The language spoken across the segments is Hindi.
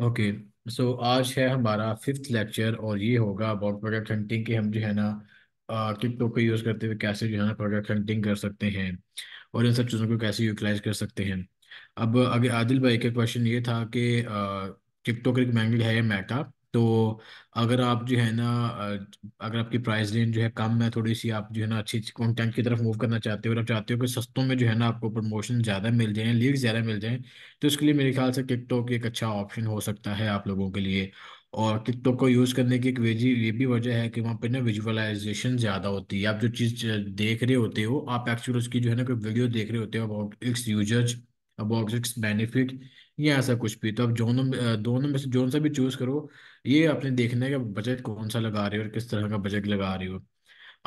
ओके। सो आज है हमारा फिफ्थ लेक्चर और ये होगा अबाउट प्रोडक्ट हंटिंग कि हम जो है ना टिकटॉक को यूज़ करते हुए कैसे जो है ना प्रोडक्ट हंटिंग कर सकते हैं और इन सब चीज़ों को कैसे यूटिलाइज कर सकते हैं। अब आगे आदिल भाई का क्वेश्चन ये था कि टिकटॉक एक महंगी है या मेटा। तो अगर आप जो है ना अगर आपकी प्राइस रेंज जो है कम है थोड़ी सी, आप जो है ना अच्छी कंटेंट की तरफ मूव करना चाहते हो और आप चाहते हो कि सस्तों में जो है ना आपको प्रमोशन ज़्यादा मिल जाए, लीड्स ज़्यादा मिल जाए, तो इसके लिए मेरे ख्याल से टिकटॉक एक अच्छा ऑप्शन हो सकता है आप लोगों के लिए। और टिकटॉक को यूज़ करने की एक वजह ये भी वजह है कि वहाँ पे ना विजुअलाइजेशन ज़्यादा होती है। आप जो चीज़ देख रहे होते हो, आप एक्चुअली उसकी जो है ना कोई वीडियो देख रहे होते हो about it's users, about it's benefit, या ऐसा कुछ भी। तो आप दोनों में से जोन सा भी चूज़ करो। ये आपने देखना है कि बजट कौन सा लगा रहे हो और किस तरह का बजट लगा रहे हो।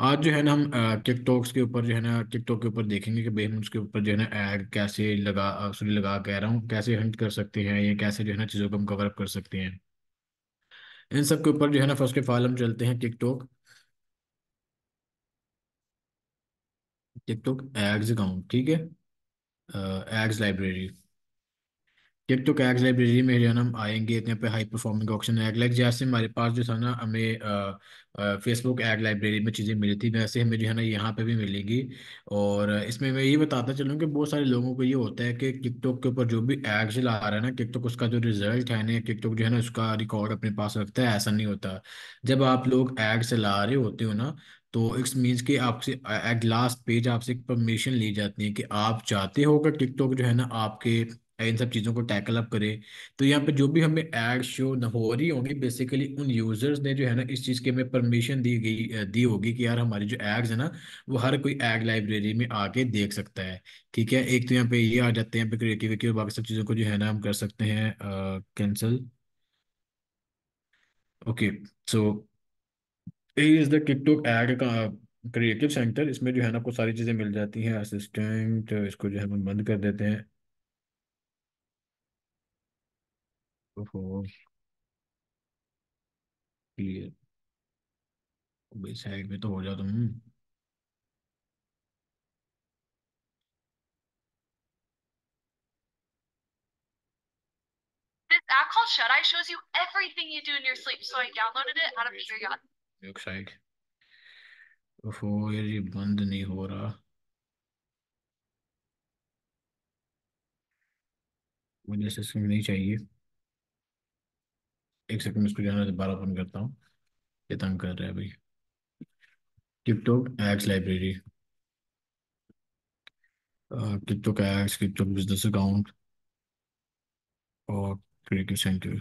आज जो है ना हम टिकटॉक्स के ऊपर जो है ना टिकटॉक के ऊपर देखेंगे कि भाई हम उसके ऊपर जो है ना ऐड कैसे लगा कह रहा हूँ, कैसे हंट कर सकते हैं या कैसे जो है ना चीज़ों को हम कवर अप कर सकते हैं। इन सब के ऊपर जो है ना फर्स्ट ऑफ ऑल हम चलते हैं टिकटॉक। टिकटॉक एड्स अकाउंट, ठीक है। Ads library. TikTok ads library में जो है ना हम आएंगे इतने पे high performing option ad like, जैसे हमारे पास जो था ना हमें फेसबुक एग लाइब्रेरी में चीज़ें मिली थी, वैसे हमें जो है ना यहाँ पे भी मिलेगी। और इसमें मैं ये बताता चलूँ कि बहुत सारे लोगों को ये होता है कि टिकटॉक के ऊपर जो भी एग चला आ रहा है ना, टिकटॉक उसका जो रिजल्ट है ना, टिकटॉक जो है ना उसका रिकॉर्ड अपने पास रखता है। ऐसा नहीं होता। जब आप लोग एग चला रहे होते हो ना, तो इट्स मीन्स कि आपसे एट लास्ट पेज आपसे परमिशन ली जाती है कि आप चाहते हो कि टिकटॉक जो है ना आपके इन सब चीज़ों को टैकल अप करे। तो यहाँ पे जो भी हमें एड शो न हो रही होंगी, बेसिकली उन यूजर्स ने जो है ना इस चीज़ की हमें परमिशन दी होगी कि यार हमारी जो एड्स है ना वो हर कोई एड लाइब्रेरी में आके देख सकता है। ठीक है, एक तो यहाँ पे ये आ जाते हैं, यहाँ पे क्रिएटिविटी और बाकी सब चीज़ों को जो है ना हम कर सकते हैं cancel. Okay. So is the TikTok ad का क्रिएटिव सेंटर, इसमें जो है ना आपको सारी चीज़ें मिल जाती हैं। असिस्टेंट, इसको जो है हम बंद कर देते हैं। ओहो, क्लियर। भाई साइड में तो हो जाओ तुम। This app called Shut Eye shows you everything you do in your sleep, so I downloaded it out of curiosity. एक साइड। ओहो यार, ये बंद नहीं हो रहा। मुझे सिस्टम नहीं चाहिए। एक सेकंड, इसको जो है ना दोबारा ओपन करता हूँ। ये तंग कर रहा है भाई। TikTok ads library, TikTok ads, TikTok business account और क्रिएटिव सेंटर।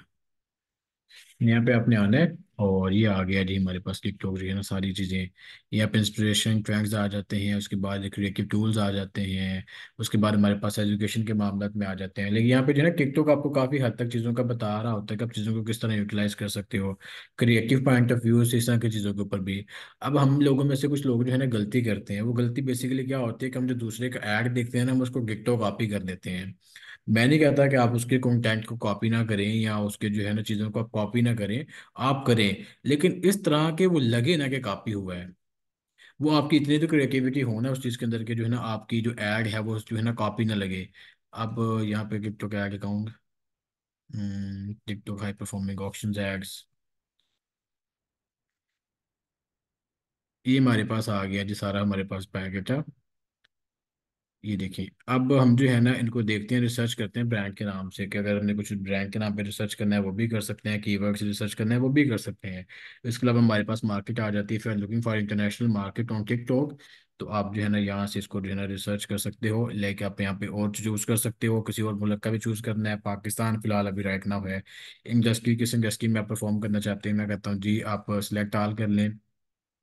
यहाँ पे आपने आना है और ये आ गया जी हमारे पास टिकटॉक जो है ना सारी चीज़ें। यहाँ पे इंस्पिरेशन ट्रैक्स आ जाते हैं, उसके बाद क्रिएटिव टूल्स आ जाते हैं, उसके बाद हमारे पास एजुकेशन के मामला में आ जाते हैं। लेकिन यहाँ पे जो है ना टिकटॉक आपको काफ़ी हद तक चीज़ों का बता रहा होता है कि आप चीज़ों को किस तरह यूटिलाइज कर सकते हो, क्रिएटिव पॉइंट ऑफ व्यू से, इस तरह की चीज़ों के ऊपर भी। अब हम लोगों में से कुछ लोग जो है ना गलती करते हैं। वो गलती बेसिकली क्या होती है कि हम जो दूसरे का ऐड देखते हैं ना, हम उसको टिकटॉक कॉपी कर देते हैं। मैं नहीं कहता कि आप उसके कंटेंट को कॉपी ना करें या उसके जो है ना चीज़ों को आप कॉपी ना करें, आप करें, लेकिन इस तरह के वो लगे ना कि कॉपी हुआ है। वो आपकी इतनी तो क्रिएटिविटी हो ना उस चीज़ के अंदर के जो है ना आपकी जो ऐड है वो जो है ना कॉपी ना लगे। अब यहाँ पे TikTok add account, TikTok high performing options ads, ये हमारे पास आ गया जी, सारा हमारे पास पैकेट है। ये देखिए, अब हम जो है ना इनको देखते हैं, रिसर्च करते हैं ब्रांड के नाम से, कि अगर हमने कुछ ब्रांड के नाम पे रिसर्च करना है वो भी कर सकते हैं, कीवर्ड से रिसर्च करना है वो भी कर सकते हैं। इसके अलावा हमारे पास मार्केट आ जाती है, फिर looking for international market on TikTok. तो आप जो है ना यहाँ से इसको जो है ना रिसर्च कर सकते हो, लेके आप यहाँ पे और चूज़ कर सकते हो, किसी और मुल्क का भी चूज़ करना है। पाकिस्तान फिलहाल अभी राइट नाउ है। इंडस्ट्री, किस इंडस्ट्री में आप परफॉर्म करना चाहते हैं, मैं कहता हूँ जी आप सिलेक्ट आल कर लें।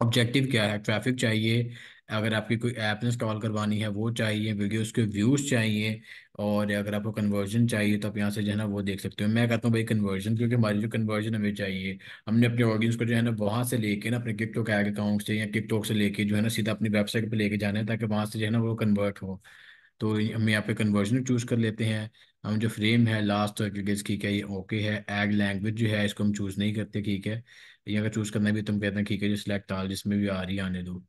ऑब्जेक्टिव क्या है, ट्रैफिक चाहिए, अगर आपकी कोई ऐप इंस्टॉल करवानी है वो चाहिए, वीडियोस के व्यूज चाहिए, और अगर आपको कन्वर्जन चाहिए तो आप यहाँ से जो है ना वो देख सकते हो। मैं कहता हूँ भाई कन्वर्जन, क्योंकि हमारी जो कन्वर्जन हमें चाहिए, हमने अपने ऑडियंस को जो है ना वहाँ से लेके ना अपने टिकटॉक ऐड अकाउंट से या टिकटॉक से लेके जो है ना सीधा अपनी वेबसाइट पे लेके जाना है, ताकि वहाँ से जो है ना वो कन्वर्ट हो। तो हम यहाँ पे कन्वर्जन चूज़ कर लेते हैं। हम जो फ्रेम है लास्ट ठीक है, ये ओके है। ऐड लैंग्वेज जो है इसको हम चूज़ नहीं करते, ठीक है। ये अगर चूज़ करना है भी तो हम कहते हैं ठीक है जी सिलेक्ट आल, जिसमें भी आ रही है आने दो,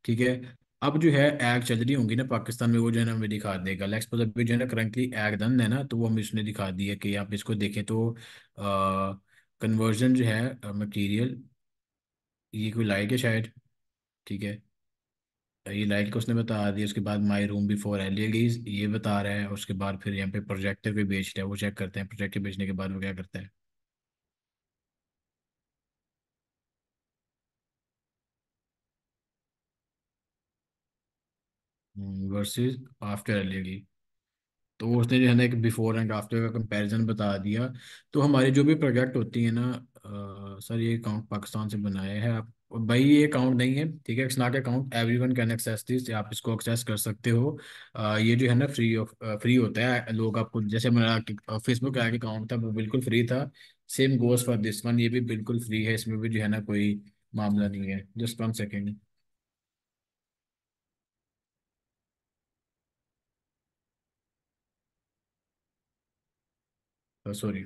ठीक है। अब जो है एग चल रही होंगी ना पाकिस्तान में, वो जो है ना हमें दिखा देगा। लेट्स सपोज अभी जो है ना करंटली एग डन है ना, तो वो हमें उसने दिखा दिया कि आप इसको देखें तो कन्वर्जन जो है मटेरियल, ये कोई लाइक है शायद, ठीक है। ये लाइट को उसने बता दिया, उसके बाद माई रूम बिफोर एलईडीज ये बता रहा है, और उसके बाद फिर यहाँ पे प्रोजेक्टर भी बेच रहा है, वो चेक करते हैं प्रोजेक्टर बेचने के बाद वो क्या करता है। वर्सेस आफ्टर एलईडी, तो उसने जो है ना एक बिफोर एंड आफ्टर का कंपैरिजन बता दिया। तो हमारी जो भी प्रोजेक्ट होती है ना, सर ये अकाउंट पाकिस्तान से बनाया है आप भाई, ये अकाउंट नहीं है, ठीक है, it's not account, everyone can access this, आप इसको एक्सेस कर सकते हो। ये जो है ना फ्री ऑफ फ्री होता है, लोग आपको जैसे मेरा फेसबुक का अकाउंट था वो बिल्कुल फ्री था, same goes for this one, ये भी बिल्कुल फ्री है, इसमें भी जो है ना कोई मामला नहीं है। Just 1 second, sorry.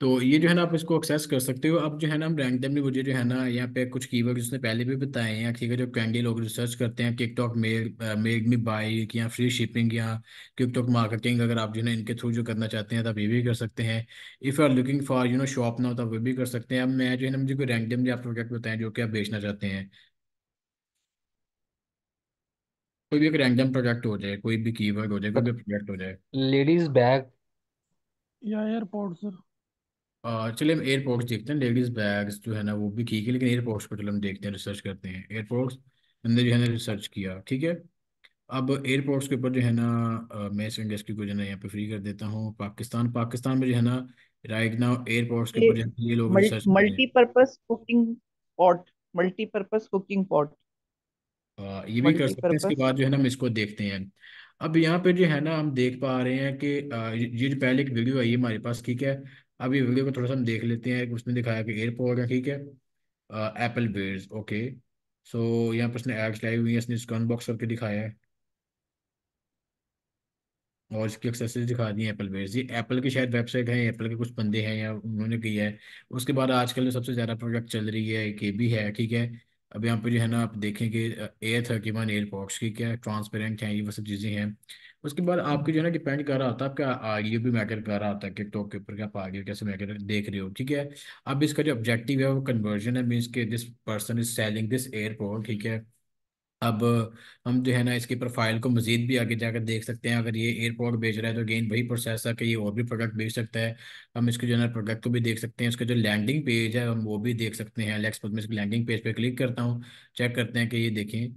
तो ये जो है ना आप इसको एक्सेस कर सकते हो। अब जो है ना हम रैंडमली, मुझे जो है ना यहाँ पे कुछ कीवर्ड उसने पहले भी बताए हैं, ठीक है, जो ट्रेंडी लोग रिसर्च करते हैं, टिकटॉक मेड मी बाई, या फ्री शिपिंग, या टिकटॉक मार्केटिंग, अगर आप जो है ना इनके थ्रू जो करना चाहते हैं तो आप ये भी कर सकते हैं। If you are looking for shop now, तो आप वो भी कर सकते हैं। अब मैं जो है ना, मुझे कोई रैंडमली आप प्रोडक्ट बताएं जो कि आप बेचना चाहते हैं, कोई भी एक रैंडम प्रोडक्ट हो जाए, कोई भी कीवर्ड हो जाए, कोई भी प्रोडक्ट हो जाए। Ladies bag. या एयरपोर्ट सर। चलिए हम एयरपोर्ट्स देखते हैं, लेडीज बैग्स जो है ना वो भी ठीक है, लेकिन एयरपोर्ट्स पर चलो हम देखते हैं, रिसर्च करते हैं एयरपोर्ट्स। हमने जो है ना रिसर्च किया, ठीक है। अब एयरपोर्ट्स के ऊपर जो है ना मैं इस इंडस्ट्री को जो है ना यहाँ पे फ्री कर देता हूँ। पाकिस्तान, पाकिस्तान में जो है ना राइट नाउ एयरपोर्ट्स के ये ऊपर जो है ये लोग रिसर्च कर रहे हैं। Multipurpose cooking pot, multipurpose cooking pot, ये भी कर सकते हैं, इसके मल्टीपर्पज। बाद जो है ना हम इसको देखते हैं। अब यहाँ पे जो है ना हम देख पा रहे हैं कि ये जो पहले एक वीडियो आई है हमारे पास, ठीक है। अब ये वीडियो को थोड़ा सा हम देख लेते हैं। उसने दिखाया कि एयरपोर्ट है, ठीक है, एप्पल बेयर्स, ओके। सो यहाँ पर उसने एड्स लाई हुई है, इसने इसको अनबॉक्स करके दिखाया है, और इसकी एक्सेसरीज दिखा दी है एप्पल बेयर्स। ये एप्पल की शायद वेबसाइट है, एप्पल के कुछ बंदे हैं या उन्होंने की है। उसके बाद आजकल जो सबसे ज़्यादा प्रोडक्ट चल रही है एक ये भी है, ठीक है। अब यहाँ पे जो है ना आप देखें कि A31 एयरपॉड्स, ठीक है, ट्रांसपेरेंट हैं, ये वो सब चीज़ें हैं। उसके बाद आपके जो है ना डिपेंड कर रहा होता है, आपका आडियो भी मैटर कर रहा होता है टिकटॉक के ऊपर कि आप आडियो कैसे मैटर देख रहे हो, ठीक है। अब इसका जो ऑब्जेक्टिव है वो कन्वर्जन है, मीन्स के this person is selling this airport, ठीक है। अब हम जो है ना इसकी प्रोफाइल को मजीद भी आगे जाकर देख सकते हैं, अगर ये एयरपोर्ट बेच रहा है तो अगेन वही प्रोसेस है कि ये और भी प्रोडक्ट बेच सकता है। हम इसके जो है ना प्रोडक्ट को भी देख सकते हैं, उसका जो लैंडिंग पेज है हम वो भी देख सकते हैं। लेट्स सपोज मैं इसकी लैंडिंग पेज पे क्लिक करता हूँ, चेक करते हैं कि ये देखें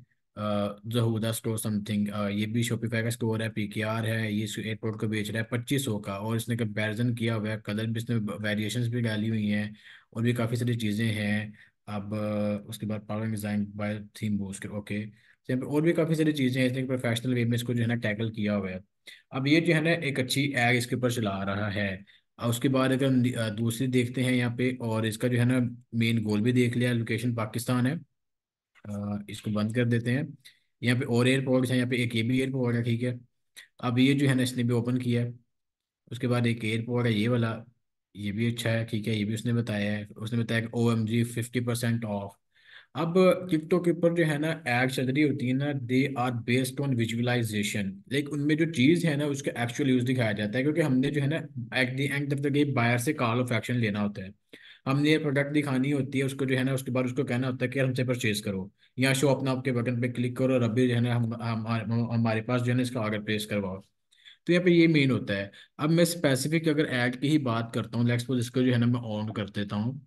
जहूदा स्टोर समथिंग, ये भी शॉपिफाई का स्टोर है, PKR है, ये इस एयरपोर्ट को बेच रहा है 2500 का, और इसने कंपैरिजन किया हुआ है, कलर भी इसने वेरिएशंस भी डाली हुई हैं, और भी काफ़ी सारी चीज़ें हैं। अब उसके बाद power design by theme boost, okay. यहाँ पे और भी काफ़ी सारी चीज़ें हैं, इसने प्रोफेशनल वे में इसको जो है ना टैकल किया हुआ है। अब ये जो है ना एक अच्छी एग इसके ऊपर चला रहा है। और उसके बाद अगर हम दूसरी देखते हैं यहाँ पे, और इसका जो है ना मेन गोल भी देख लिया, लोकेशन पाकिस्तान है। इसको बंद कर देते हैं। यहाँ पे और एयरपोर्ट्स हैं, यहाँ पे एक ये भी एयरपोर्ट है, ठीक है। अब ये जो है ना इसने भी ओपन किया है। उसके बाद एक एयरपोर्ट है ये वाला, ये भी अच्छा है, ठीक है, ये भी उसने बताया है। उसने बताया कि OMG 50% ऑफ। अब टिकटॉक के ऊपर जो है ना एड चल रही होती है ना, they are based on visualisation, like उनमें जो चीज़ है ना उसका एक्चुअल यूज दिखाया जाता है, क्योंकि हमने जो है ना at the end of the day buyer से कॉल ऑफ एक्शन लेना होता है। हमने ये प्रोडक्ट दिखानी होती है उसको, जो है ना उसके बाद उसको कहना होता है कि यार हमसे परचेज करो, या शो अपना आपके बटन पे क्लिक करो, और अभी जो है ना हमारे पास जो है ना इसका ऑर्डर प्लेस करवाओ। तो यहाँ पे ये मेन होता है। अब मैं स्पेसिफिक अगर ऐड की ही बात करता हूँ, लेट्स सपोज इसको जो है ना मैं ऑन कर देता हूँ।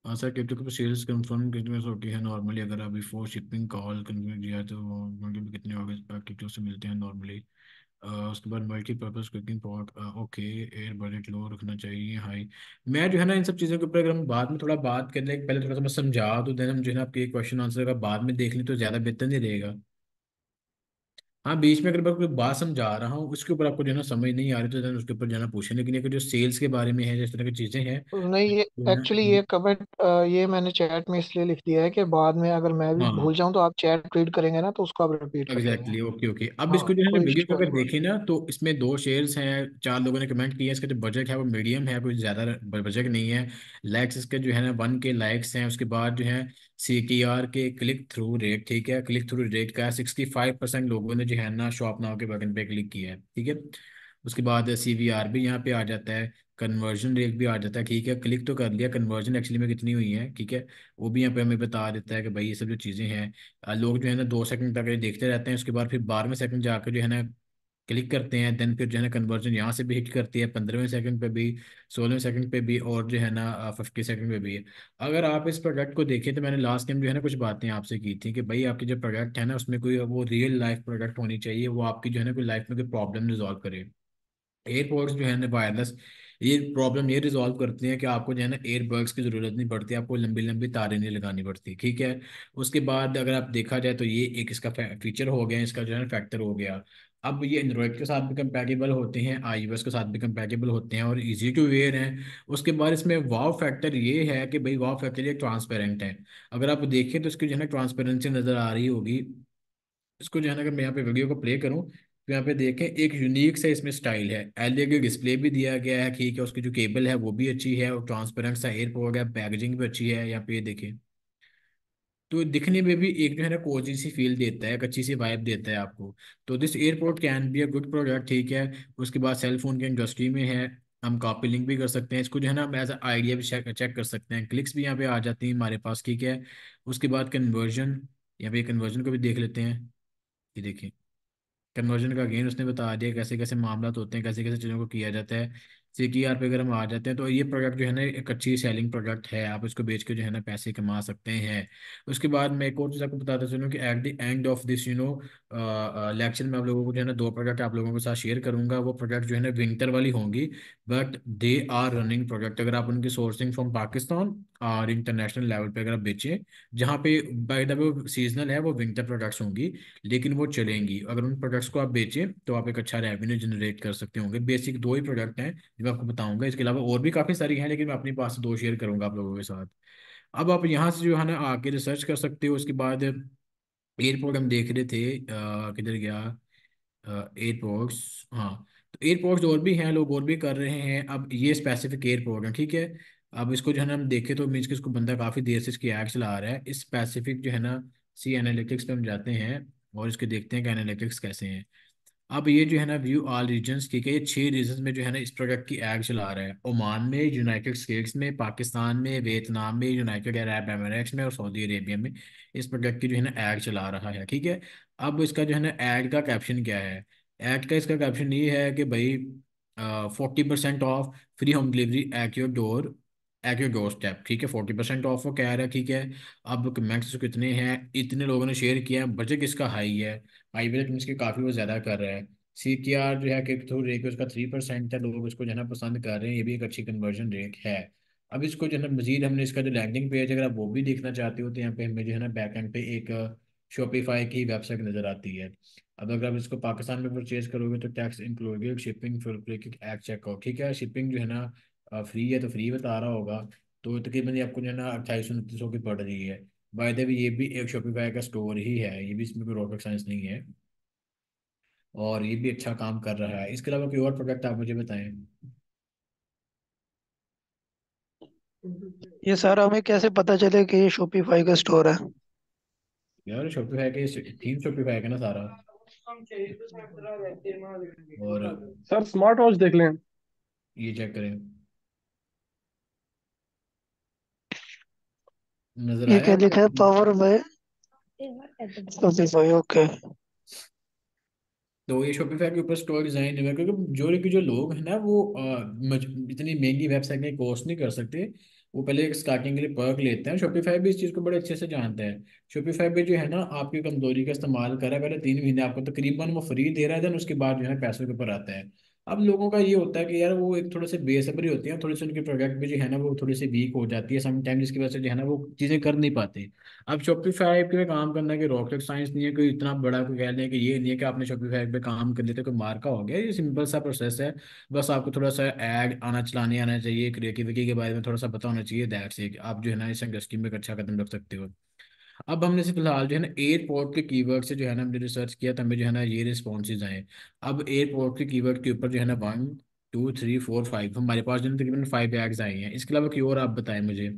हाँ सर, क्रिप्टो के सेल्स कंफर्म कितने में होती है नॉर्मली, अगर आप बिफोर शिपिंग कॉल कंफर्म किया है तो मतलब कितने हो गए क्रिप्टो से मिलते हैं नॉर्मली। उसके बाद multipurpose cooking pot, okay. Air budget low रखना चाहिए, हाई। मैं जो है ना इन सब चीज़ों के ऊपर अगर हम बाद में थोड़ा बात कर लें, पहले थोड़ा सा मैं समझा तो देना, हम जो है ना आपके क्वेश्चन आंसर का बाद में देख लें तो ज़्यादा बेहतर नहीं रहेगा। हाँ, बीच में अगर मैं कोई बात समझा रहा हूँ उसके ऊपर आपको जो है ना समझ नहीं आ रही तो देन उसके ऊपर जो है ना पूछें, लेकिन ये जो सेल्स के बारे में है, जिस तरह की चीज़ें हैं नहीं, ये जो है ना एक्चुअली ये कमेंट, ये मैंने चैट में इसलिए लिख दिया है कि बाद में अगर मैं भी हाँ भूल जाऊं तो आप चैट रीड करेंगे ना तो उसको आप रिपीट कर लेंगे। Exactly, okay okay. अब इसको हाँ, जो है ना कोई वीडियो को इश्यू अगर वाली बात देखें ना तो इसमें दो शेयर्स हैं, 4 लोगों ने कमेंट किया है, इसका जो बजट है वो मीडियम है, कोई ज़्यादा बजट नहीं है। लाइक्स इसके जो है ना 1K लाइक्स हैं। उसके बाद जो है CTR के क्लिक थ्रू रेट, ठीक है, क्लिक थ्रू रेट का 65% लोगों ने जो है ना शॉप नाउ के बटन पे क्लिक किया है, ठीक है। उसके बाद CVR भी यहाँ पे आ जाता है, कन्वर्जन रेट भी आ जाता है, ठीक है। क्लिक तो कर लिया, कन्वर्जन एक्चुअली में कितनी हुई है, ठीक है, वो भी यहाँ पे हमें बता देता है कि भाई ये सब जो चीज़ें हैं, लोग जो है ना 2 सेकंड तक ये देखते रहते हैं, उसके बाद फिर 12वें सेकंड जाकर जो है ना क्लिक करते हैं, देन फिर जो है ना कन्वर्जन यहाँ से भी हिट करती है 15वें सेकंड पे भी, 16वें सेकंड पे भी, और जो है ना 50 सेकंड पे भी। अगर आप इस प्रोडक्ट को देखें तो मैंने लास्ट टाइम जो है ना कुछ बातें आपसे की थी कि भाई आपकी जो प्रोडक्ट है ना उसमें कोई वो रियल लाइफ प्रोडक्ट होनी चाहिए, वो आपकी जो है ना कोई लाइफ में कोई प्रॉब्लम रिजॉल्व करे। एयरपोर्ट्स जो है ना वायरलेस ये प्रॉब्लम ये रिजॉल्व करती हैं कि आपको जो है ना एयरबग्स की ज़रूरत नहीं पड़ती, आपको लंबी लंबी तारें नहीं लगानी पड़ती, ठीक है। उसके बाद अगर आप देखा जाए तो ये एक इसका फीचर हो गया, इसका जो है ना फैक्टर हो गया। अब ये एंड्रॉयड के साथ भी कंपैटिबल होते हैं, iOS के साथ भी कंपैटिबल होते हैं और इजी टू वेयर हैं। उसके बाद इसमें वाव फैक्टर ये है कि भाई वाव फैक्टर ये ट्रांसपेरेंट है। अगर आप देखें तो इसकी जो है ना ट्रांसपेरेंसी नज़र आ रही होगी। इसको जो है ना अगर मैं यहाँ पे वीडियो को प्ले करूँ तो यहाँ पे देखें एक यूनिक सा इसमें स्टाइल है, एलईडी डिस्प्ले भी दिया गया है, ठीक है, उसकी जो केबल है वो भी अच्छी है और ट्रांसपेरेंट सा एयरपोर्ट है, पैकेजिंग भी अच्छी है, यहाँ पे ये देखें। तो दिखने में भी एक जो है ना कोजी सी फील देता है, एक अच्छी सी वाइब देता है आपको। तो this airport can be a good product, ठीक है। उसके बाद सेल फोन की इंडस्ट्री में है, हम कॉपी लिंक भी कर सकते हैं इसको जो है ना, हम एज आइडिया भी चेक चेक कर सकते हैं, क्लिक्स भी यहाँ पे आ जाती हैं हमारे पास, ठीक है। उसके बाद कन्वर्जन, यहाँ पे कन्वर्जन को भी देख लेते हैं। ये देखिए कन्वर्जन का गेन उसने बता दिया, कैसे कैसे मामला होते हैं, कैसे कैसे चीज़ों को किया जाता है। CTR पे अगर हम आ जाते हैं तो ये प्रोडक्ट जो है ना एक अच्छी सेलिंग प्रोडक्ट है, आप इसको बेच के जो है ना पैसे कमा सकते हैं। उसके बाद मैं एक और चीज़ आपको बताता चलूँ कि eight the end of this lecture में आप लोगों को जो है ना 2 प्रोडक्ट आप लोगों के साथ शेयर करूंगा, वो प्रोडक्ट जो है ना विंटर वाली होंगी, but they are running product. अगर आप उनकी सोर्सिंग फ्रॉम पाकिस्तान और इंटरनेशनल लेवल पे अगर आप बेचें, जहाँ पे बाय द वे सीजनल है वो विंटर प्रोडक्ट्स होंगी, लेकिन वो चलेंगी। अगर उन प्रोडक्ट्स को आप बेचें तो आप एक अच्छा रेवेन्यू जनरेट कर सकते होंगे। बेसिक 2 ही प्रोडक्ट हैं जो मैं आपको बताऊंगा, इसके अलावा और भी काफ़ी सारी हैं, लेकिन मैं अपनी पास से 2 शेयर करूंगा आप लोगों के साथ। अब आप यहाँ से जो है ना आके रिसर्च कर सकते हो। उसके बाद एयरपोर्ट हम देख रहे थे, किधर गया एयरपोर्ट्स, हाँ। तो एयरपोर्ट्स और भी हैं, लोग और भी कर रहे हैं। अब ये स्पेसिफिक एयरपोर्ट है, ठीक है। अब इसको जो है ना हम देखें तो मीन्स कि इसको बंदा काफ़ी देर से इसकी ऐड चला रहा है। इस स्पेसिफिक जो है ना सी एनालिटिक्स पे हम जाते हैं और इसके देखते हैं कि एनालिटिक्स कैसे हैं। अब ये जो है ना व्यू ऑल रीजन्स, ठीक है, ये 6 रीजन में जो है ना इस प्रोडक्ट की एग चला रहा है, ओमान में, यूनाइटेड स्टेट्स में, पाकिस्तान में, वियतनाम में, यूनाइटेड अरब एमिरेट्स में और सऊदी अरेबिया में इस प्रोडक्ट की जो है ना एग चला रहा है, ठीक है। अब इसका जो है ना एड का कैप्शन क्या है, एड का इसका कैप्शन ये है कि भाई 40% of free home delivery at your door step, ठीक है, 40% ऑफ वो कह रहा है, ठीक है। अब कमेंट्स कितने हैं, इतने लोगों ने शेयर किया है, बजट इसका हाई है, हाईवे मीन्स के काफ़ी वो ज़्यादा कर रहा है। CTR जो है कि थ्रू रेट उसका 3% है, लोग उसको जो है ना पसंद कर रहे हैं, ये भी एक अच्छी कन्वर्जन रेट है। अब इसको जो है ना मजीद हमने इसका जो लैंडिंग पेज अगर आप वो भी देखना चाहते हो तो यहाँ पे हमें जो है ना बैक एंड पे एक शॉपिफाई की वेबसाइट नज़र आती है। अब अगर आप इसको पाकिस्तान में परचेज करोगे तो टैक्स इंक्लूडेड, शिपिंग फिर एक्ट चेकआउट, ठीक है। शिपिंग जो है ना फ्री है, तो फ्री बता रहा होगा। तो तकरीबन ये आपको जो है ना 2800 की पड़ रही है। बाय द वे ये भी एक शॉपिफाई का स्टोर ही है, ये भी इसमें कोई रॉकेट साइंस नहीं है, और ये भी अच्छा काम कर रहा है। इसके अलावा कोई और प्रोडक्ट आप मुझे बताएं। ये सर हमें कैसे पता चले कि ये शॉपिफाई का स्टोर है? यार शॉपिफाई के थीम शॉपिफाई का ना सारा, और सर स्मार्ट वॉच देख लें। ये चेक करें, नजर ये आया क्या आपको। लिखा है, पावर बाय शॉपिफाई, ओके। तो ये शॉपिफाई के ऊपर स्टोर डिजाइन है, क्योंकि जो लोग हैं ना वो इतनी महंगी वेबसाइट में कोर्स नहीं कर सकते, वो पहले एक स्टार्टिंग के लिए पर्क लेते हैं। शॉपिफाई भी इस चीज़ को बड़े अच्छे से जानता है। शॉपिफाई भी जो है ना आपकी कमजोरी का इस्तेमाल कर रहा है, पहले 3 महीने आपको तकरीबन वो फ्री दे रहा है, देन उसके बाद जो है पैसों के ऊपर आता है। अब लोगों का ये होता है कि यार वो एक थोड़े से बेसब्री होती है, थोड़ी सी उनकी प्रोडक्ट भी जो है ना वो थोड़ी सी वीक हो जाती है समटाइम, जिसकी वजह से जो है ना वो चीज़ें कर नहीं पाते। अब शॉपिफाई पे काम करना कि रॉकेट साइंस नहीं है, कोई इतना बड़ा कोई कह लें कि ये नहीं है कि आपने शॉपिफाई पे काम कर लिया तो कोई मार्का हो गया, ये सिंपल सा प्रोसेस है। बस आपको थोड़ा सा ऐड आना चलाने आना चाहिए, क्रिएटिविटी के बारे में थोड़ा सा पता होना चाहिए, दैट्स इट, आप जो है ना इस इंडस्ट्री में एक अच्छा कदम रख सकते हो। अब हमने से फिलहाल जो है ना एयरपोर्ट के कीवर्ड से जो है ना हमने रिसर्च किया, तो हमें जो है ना ये रिस्पॉन्सेज आए। अब एयरपोर्ट के कीवर्ड के ऊपर जो है ना 1 2 3 4 5 हमारे पास जो है ना तकरीबन 5 एड्स आए हैं। इसके अलावा की और आप बताएं मुझे।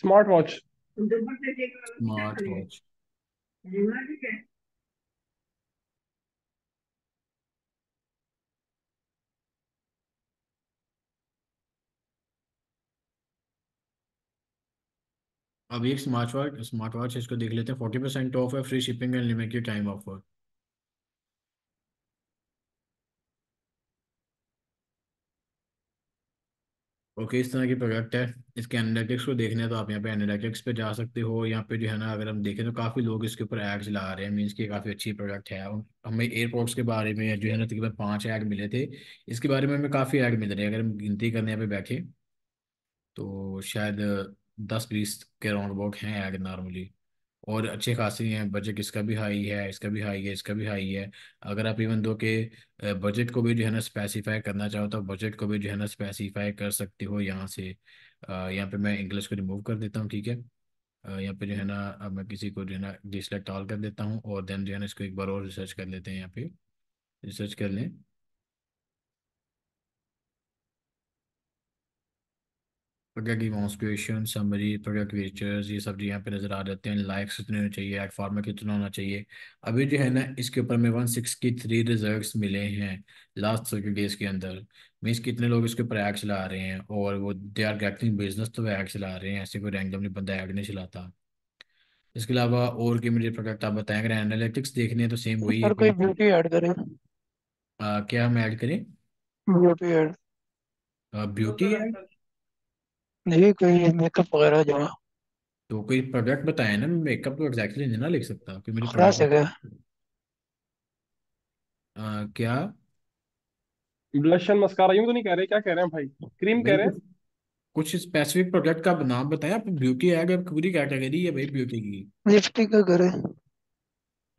Smart watch. Smart watch. अब एक स्मार्ट वॉच इसको देख लेते हैं। 40% ऑफ है, free shipping and limited time offer. Okay, इस तरह की प्रोडक्ट है। इसके एनालिटिक्स को देखना है तो आप यहाँ पे एनालिटिक्स पे जा सकते हो। यहाँ पे जो है ना, अगर हम देखें तो काफ़ी लोग इसके ऊपर एड चला रहे हैं, मीन्स की काफ़ी अच्छी प्रोडक्ट है। हमें एयरपोर्ट्स के बारे में जो है ना तकरीबन 5 ऐड मिले थे। इसके बारे में हमें काफ़ी ऐड मिल रहे हैं। अगर हम गिनती करने यहाँ पे बैठे तो शायद 10-20 के राउंड अबाउट हैं ऐड नॉर्मली। और अच्छे खासे हैं। बजट इसका भी हाई है, इसका भी हाई है, इसका भी हाई है। अगर आप इवन दो के बजट को भी जो है ना स्पेसिफाई करना चाहो तो बजट को भी जो है ना स्पेसिफाई कर सकते हो यहाँ से। यहाँ पे मैं इंग्लिश को रिमूव कर देता हूँ, ठीक है। यहाँ पे जो है ना, अब मैं किसी को जो है ना डिसलेक्ट ऑल कर देता हूँ, और देन जो है ना इसको एक बार और रिसर्च कर लेते हैं। यहाँ पे रिसर्च कर लें। Product evaluation summary, product features, ये सब जो यहाँ पे नज़र आ जाते हैं। लाइक्स कितने होने चाहिए, एड फॉर्मेट कितना होना चाहिए। अभी जो है ना इसके ऊपर में 163 रिजल्ट्स मिले हैं लास्ट 30 डेज के अंदर। मीन्स कितने लोग इसके ऊपर ऐड चला रहे हैं, और वो दे आर गेटिंग बिजनेस तो वो ऐड चला रहे हैं, ऐसे कोई रैंडमली बंदा ऐड नहीं चलाता। इसके अलावा और की मुझे प्रोडक्ट आप बताएं। अगर एनालिटिक्स देखने हैं तो सेम वही है सर कोई कि ब्यूटी ऐड करे। क्या हम ऐड करें। Beauty add. Beauty add. नहीं कोई मेकअप वगैरह जो तो कोई प्रोडक्ट बताए ना, मैं मेकअप तो एग्जैक्टली नहीं ना लिख सकता कि मुझे खा प्रोडक्ट। सके। क्या। ब्लश एंड मस्कारा यूं तो नहीं कह रहे, क्या कह रहे हैं भाई? क्रीम कह भाई रहे हैं? कुछ कुछ स्पेसिफिक प्रोडक्ट का नाम बताएं आप। ब्यूटी है, अगर पूरी कैटेगरी है भाई ब्यूटी की। लिपस्टिक का करे।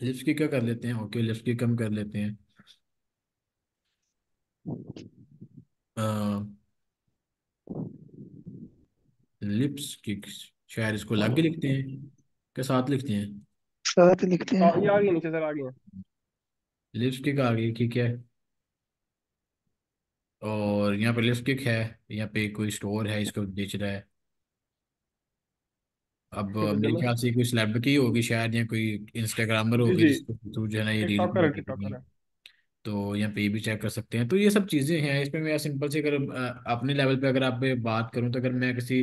लिपस्टिक का कर लेते हैं, ओके लिपस्टिक कम कर लेते हैं। लिपस्टिक शायद इसको अलग ही लिखते हैं, के साथ लिखते हैं। साथ लिखते ये हैं। आ गई नीचे सर, आ गई है। लिपस्टिक आ गई, ठीक है। और यहाँ पे लिपस्टिक है। यहाँ पे कोई स्टोर है, इसको बेच रहा है। अब ठीक है मेरे चलो। ख्याल से कोई सेलिब्रिटी होगी शायद, या कोई इंस्टाग्रामर जी होगी जी, जिसको थ्रू जो है ना ये रील टिकटॉकर है, बना टिकटॉकर करनी। है। तो यहाँ पे ये भी चेक कर सकते हैं। तो ये सब चीज़ें हैं इसमें। मैं सिंपल से अगर अपने लेवल पे अगर आप पे बात करूँ, तो अगर मैं किसी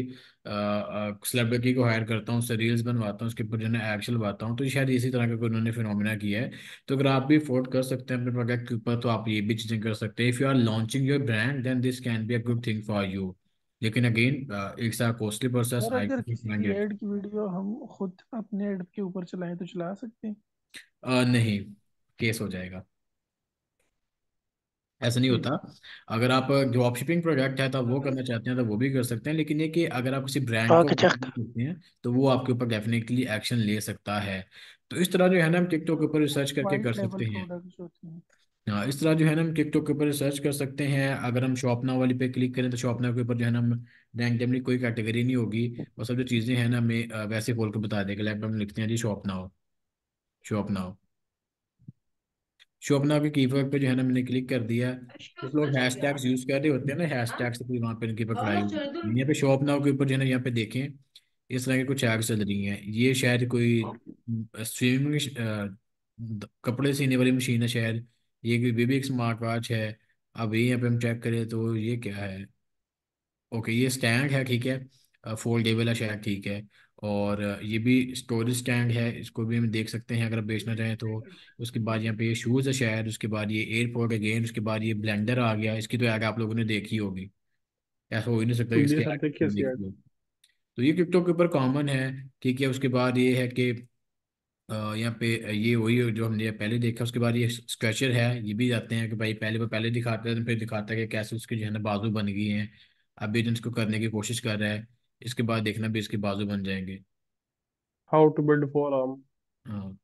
सेलिब्रिटी को हायर करता हूँ, उससे रील्स बनवाता हूँ, उसके ऊपर जो है एक्शन बनवाता हूँ, तो ये शायद इसी तरह का कोई उन्होंने फिनोमिना किया है। तो अगर आप भी अफोर्ड कर सकते हैं अपने प्रोडक्ट के ऊपर, तो आप ये भी चीज़ें कर सकते हैं। If you are launching your brand then this can be a good thing for you. लेकिन again it's a costly process, sir I अगर किसी की एड की वीडियो हम खुद अपने एड के ऊपर चलाएं तो चला सकते हैं। नहीं, केस हो जाएगा। ऐसा नहीं ठीक होता। है। अगर आप ड्रॉप शिपिंग प्रोडक्ट है तो आप वो करना चाहते हैं तो वो भी कर सकते हैं, लेकिन ये कि अगर आप किसी ब्रांड को आके चेक। represent करते हैं तो वो आपके ऊपर डेफिनेटली एक्शन ले सकता है। तो इस तरह जो है ना हम टिकटॉक के ऊपर रिसर्च करके कर वाइट लेबल सकते हैं। प्रोडक्ट्स होते हैं। हाँ, इस तरह जो है ना हम टिकटॉक के ऊपर रिसर्च कर सकते हैं। अगर हम शॉप नाउ वाली पे क्लिक करें तो शॉप नाउ के ऊपर जो है ना हम रैंडमली कोई कैटेगरी नहीं होगी। और सब जो चीज़ें हैं ना हमें वैसे खोल के बता देगा। लाइक हम लिखते हैं जी शॉप नाउ, शॉप नाउ। शोभना के कीवर्ड पे जो है ना मैंने क्लिक कर दिया। कुछ लोग हैश टैग्स यूज कर रहे होते हैं ना, हैश टैग से कोई वहाँ पे इनकी पकड़ाई हुई। यहाँ पे शोभना के ऊपर जो है ना यहाँ पे देखें, इस तरह की कुछ एड्स चल रही हैं। ये शायद कोई स्विमिंग कपड़े सीने वाली मशीन है शायद। ये कोई बेबी एक स्मार्ट वॉच है। अब ये यहाँ पे हम चेक करें तो ये क्या है। ओके, ये स्टैंड है, ठीक है। फोल्डेबल है शायद, ठीक है। और ये भी स्टोरेज स्टैंड है, इसको भी हम देख सकते हैं अगर आप बेचना चाहें तो। उसके बाद यहाँ पे ये शूज़ है शायद, उसके बाद ये एयरपोर्ट अगेन, उसके बाद ये ब्लेंडर आ गया। इसकी तो ऐड आप लोगों ने देखी होगी। ऐसा हो ही नहीं सकता कि जी इसकी सर, ऐड देखिए इसकी देखी ऐड। हो। तो ये क्रिप्टो के ऊपर कॉमन है, ठीक है। उसके बाद ये है कि यहाँ पे ये वही है जो हमने पहले देखा। उसके बाद ये स्ट्रेचर है, ये भी जाते हैं कि भाई पहले वो पहले दिखाते हैं, फिर दिखाता है कि कैसे उसके जो है ना बाजू बन गई हैं। अभी जो इसको करने की कोशिश कर रहा है, इसके बाद देखना भी इसके बाजू बन जाएंगे। How to build for arm. हाँ,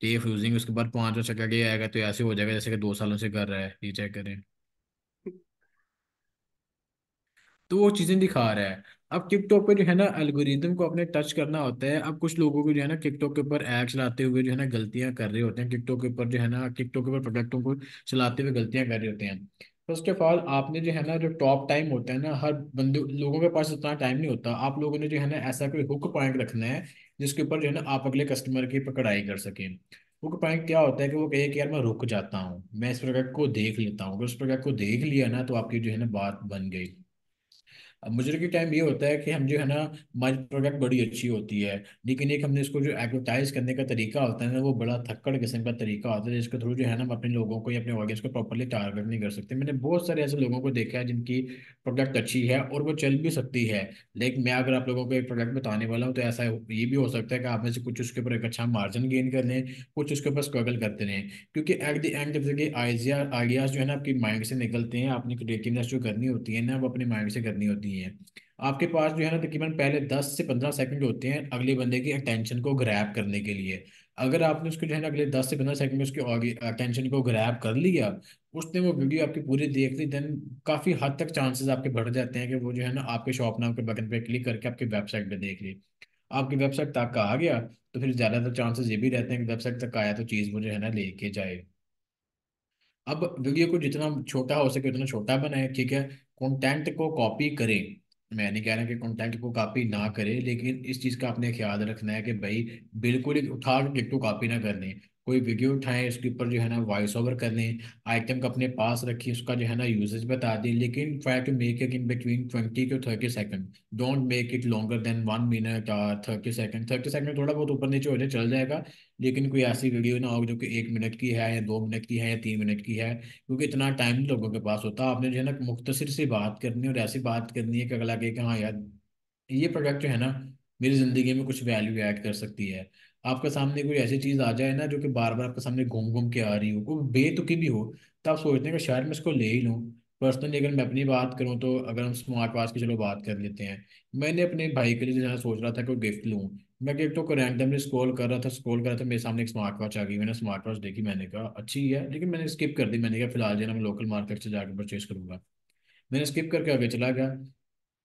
टेप यूजिंग, उसके बाद 5 वर्ष का आएगा तो ऐसे हो जाएगा जैसे कि 2 सालों से कर रहा है। ये चेक करें, तो वो चीज़ें दिखा रहा है। अब टिकटॉक पे जो है ना एल्गोरिदम को अपने टच करना होता है। अब कुछ लोगों को जो है ना टिकटॉक के ऊपर ऐड चलाते हुए जो है ना गलतियां कर रहे होते हैं। टिकटॉक के ऊपर जो है ना टिकटॉक के ऊपर प्रोडक्टों को चलाते हुए गलतियां कर रहे होते हैं। फर्स्ट ऑफ ऑल आपने जो है ना, जो टॉप टाइम होता है ना, हर बंदे लोगों के पास इतना टाइम नहीं होता। आप लोगों ने जो है ना ऐसा कोई हुक पॉइंट रखना है जिसके ऊपर जो है ना आप अगले कस्टमर की पकड़ाई कर सकें। हुक पॉइंट क्या होता है कि वो कहे कि यार मैं रुक जाता हूँ, मैं इस प्रोडक्ट को देख लेता हूँ। अगर उस प्रोडक्ट को देख लिया ना तो आपकी जो है ना बात बन गई। अब मुजरे के टाइम ये होता है कि हम जो है ना, हमारी प्रोडक्ट बड़ी अच्छी होती है, लेकिन एक हमने इसको जो एडवर्टाइज करने का तरीका होता है ना, वो बड़ा थक्कड़ किस्म का तरीका होता है, जिसके थ्रू जो है ना हम अपने लोगों को या अपने ऑडियंस को प्रॉपरली टारगेट नहीं कर सकते। मैंने बहुत सारे ऐसे लोगों को देखा है जिनकी प्रोडक्ट अच्छी है और वो चल भी सकती है। लेकिन मैं अगर आप लोगों को एक प्रोडक्ट बताने वाला हूँ तो ऐसा ये भी हो सकता है कि आप में से कुछ उसके ऊपर एक अच्छा मार्जिन गेन कर लें, कुछ उसके ऊपर स्ट्रगल करते रहें। क्योंकि एट द एंड जब तक आइडियाज जो है ना आपकी माइंड से निकलते हैं, अपनी क्रिएटिवनेस जो करनी होती है ना वो अपने माइंड से करनी होती है। आपके पास जो है ना तकरीबन पहले 10 से 15 सेकंड होते हैं अगले बंदे की अटेंशन को ग्रैब करने के लिए। अगर आपने उसको जो है ना अगले 10 से 15 सेकंड में उसकी अटेंशन को ग्रैब कर लिया, उसने वो वीडियो आपकी पूरी देख ली, देन काफ़ी हद तक चांसेस आपके बढ़ जाते हैं कि वो जो है ना आपके शॉप नाम के बटन पे क्लिक करके आपकी वेबसाइट पे देख ले। आपकी वेबसाइट तक आ गया तो फिर ज़्यादातर चांसेस ये भी रहते हैं कि वेबसाइट तक आया तो चीज़ वो जो है ना लेके जाए। अब वीडियो को जितना छोटा हो सके उतना छोटा बनाए, ठीक है। कंटेंट को कॉपी करें, मैं नहीं कह रहा कि कंटेंट को कॉपी ना करें, लेकिन इस चीज़ का आपने ख्याल रखना है कि भाई बिल्कुल ही उठा के टिकटॉक कॉपी ना कर लें। कोई वीडियो उठाएं, उसके ऊपर जो है ना वॉइस ओवर कर लें, आइटम को अपने पास रखिए, उसका जो है ना यूजेज बता दें, लेकिन try to make it in between 20 to 30 second. Don't make it longer than 1 minute और 30 सेकंड। 30 सेकंड थोड़ा बहुत ऊपर नीचे हो जाए चल जाएगा, लेकिन कोई ऐसी वीडियो ना हो जो कि 1 मिनट की है या 2 मिनट की है या 3 मिनट की है, क्योंकि इतना टाइम लोगों के पास होता है। आपने जो है ना मुख्तसर सी बात करनी है और ऐसी बात करनी है कि अगला कहे कि हाँ यार ये प्रोडक्ट जो है ना मेरी जिंदगी में कुछ वैल्यू ऐड कर सकती है। आपके सामने कोई ऐसी चीज आ जाए ना जो कि बार बार आपके सामने घूम घूम के आ रही हो, वो बेतुकी भी हो, तो आप सोचते हैं कि शायद मैं इसको ले ही लूँ। पर्सनली अगर मैं अपनी बात करूँ तो अगर हम स्मार्ट वॉच की चलो बात कर लेते हैं, मैंने अपने भाई के लिए जो है सोच रहा था कि गिफ्ट लूँ। मैं गिफ्टों को रैंडमली स्क्रॉल कर रहा था, मेरे सामने एक स्मार्ट वॉच आ गई। मैंने स्मार्ट वॉच देखी, मैंने कहा अच्छी है, लेकिन मैंने स्किप कर दी। मैंने कहा फिलहाल जो है ना मैं लोकल मार्केट से जाकर परचेज करूंगा। मैंने स्किप करके आगे चला गया।